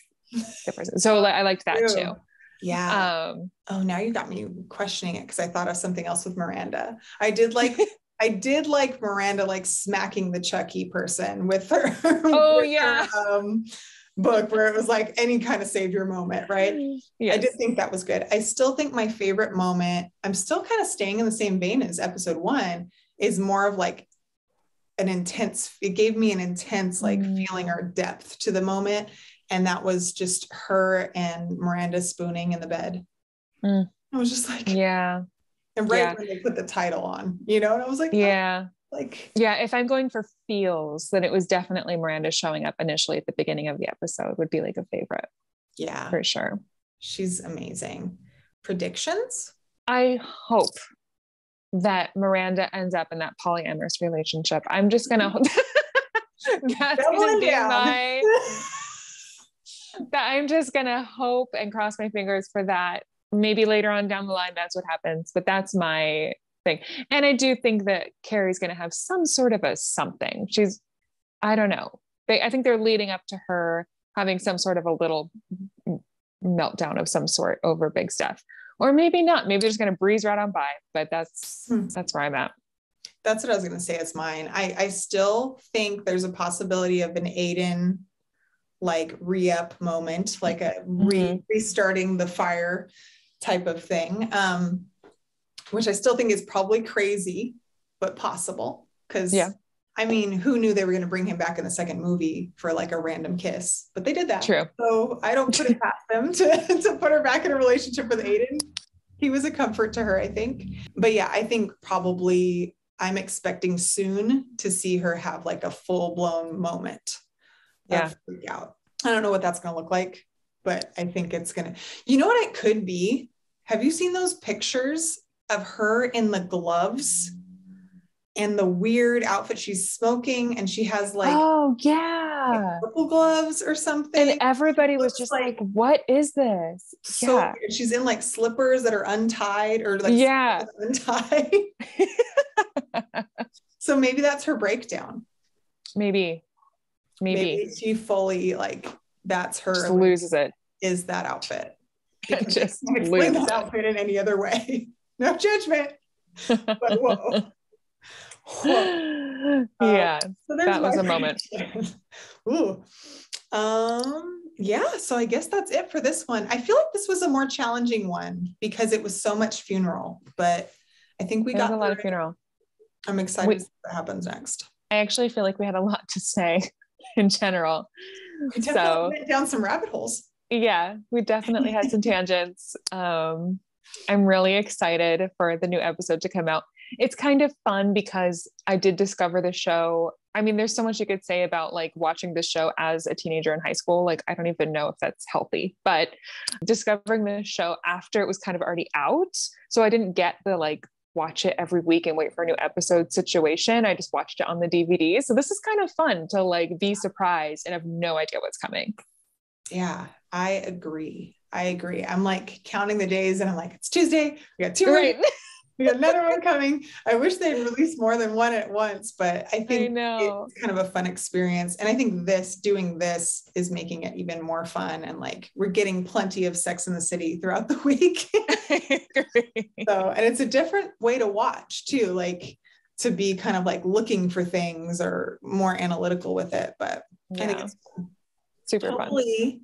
the person. So I liked that too. Yeah. Now you got me questioning it because I thought of something else with Miranda. I did like Miranda like smacking the Chucky person with her. Book where it was like any kind of savior moment, right? Yes. I did think that was good. I still think my favorite moment, I'm still kind of staying in the same vein as episode 1, is more of like it gave me an intense like feeling or depth to the moment. And that was just her and Miranda spooning in the bed. I was just like, yeah. And when they put the title on, and I was like, if I'm going for feels, then it was definitely Miranda showing up initially at the beginning of the episode would be like a favorite. Yeah, for sure. She's amazing. Predictions? I hope that Miranda ends up in that polyamorous relationship. I'm just gonna that's gonna be I'm just gonna hope and cross my fingers for that. Maybe later on down the line, that's what happens, but that's my thing. And I do think that Carrie's going to have some sort of a something. I don't know. I think they're leading up to her having some sort of a little meltdown of some sort over big stuff, or maybe not. Maybe they're just going to breeze right on by, but that's where I'm at. That's what I was going to say. It's mine. I still think there's a possibility of an Aiden like re-up moment, like a restarting the fire type of thing, which I still think is probably crazy, but possible. Because I mean, who knew they were going to bring him back in the second movie for like a random kiss? But they did that. True. So I don't put it past them to put her back in a relationship with Aiden. He was a comfort to her, I think. But yeah, I think probably I'm expecting soon to see her have like a full-blown moment of freak out. I don't know what that's going to look like, but I think it's going to, you know what it could be? Have you seen those pictures of her in the gloves and the weird outfit? She's smoking and she has like, like purple gloves or something. And everybody was just like, what is this? So weird. She's in like slippers that are untied or like untied. So maybe that's her breakdown. Maybe she fully like, that's her. Just loses it. Is that outfit. Just explain this outfit in any other way. No judgment. But whoa. Yeah, so that was a moment. Ooh. So I guess that's it for this one. I feel like this was a more challenging one because it was so much funeral, but I think we got a lot of funeral. I'm excited to see what happens next. I actually feel like we had a lot to say in general. We definitely went down some rabbit holes. Yeah, we definitely had some tangents. I'm really excited for the new episode to come out. It's kind of fun because I did discover the show. I mean, there's so much you could say about like watching the show as a teenager in high school. Like, I don't even know if that's healthy, but discovering the show after it was kind of already out. So I didn't get the like watch it every week and wait for a new episode situation. I just watched it on the DVD. So this is kind of fun to like be surprised and have no idea what's coming. Yeah, I agree. I'm like counting the days and I'm like, it's Tuesday. We got 2 more. Right. We got another one coming. I wish they'd release more than one at once, but I think it's kind of a fun experience. And I think doing this is making it even more fun. And like, we're getting plenty of Sex in the City throughout the week. So, and it's a different way to watch too, like to be kind of like looking for things or more analytical with it. But I think it's super hopefully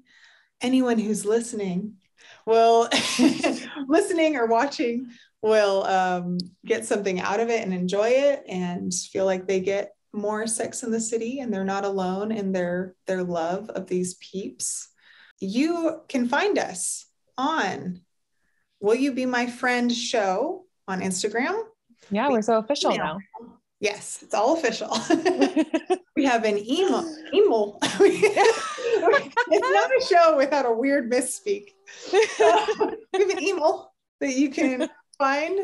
anyone who's listening will listening or watching will get something out of it and enjoy it and feel like they get more Sex in the City and they're not alone in their love of these peeps. You can find us on Will You Be My Friend Show on Instagram. Yeah, we're so official now. Yes, it's all official. We have an email. It's not a show without a weird misspeak. We have an email that you can find.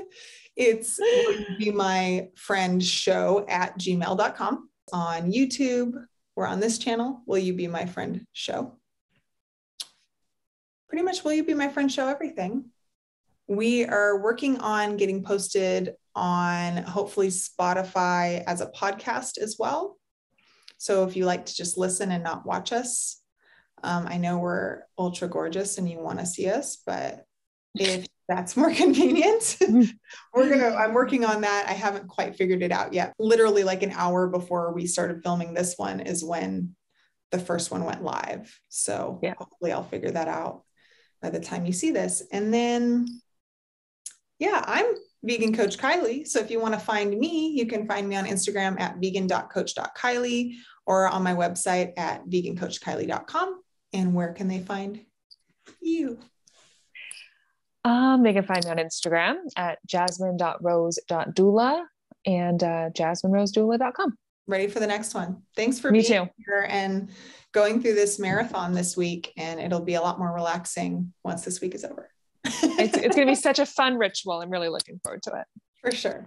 It's Will You Be My Friend Show at gmail.com. On YouTube, we're on this channel, Will You Be My Friend Show. Pretty much Will You Be My Friend Show everything. We are working on getting posted on hopefully Spotify as a podcast as well. So if you like to just listen and not watch us, I know we're ultra gorgeous and you want to see us, but if that's more convenient, I'm working on that. I haven't quite figured it out yet. Literally like an hour before we started filming this one is when the first one went live. So hopefully I'll figure that out by the time you see this. And then, I'm Vegan Coach Kylie. So if you want to find me, you can find me on Instagram at vegan.coach.kylie or on my website at vegancoachkylie.com. And where can they find you? They can find me on Instagram at jasmine.rose.doula and jasminerosedoula.com. Ready for the next one. Thanks for being here and going through this marathon this week. And it'll be a lot more relaxing once this week is over. It's going to be such a fun ritual. I'm really looking forward to it. For sure.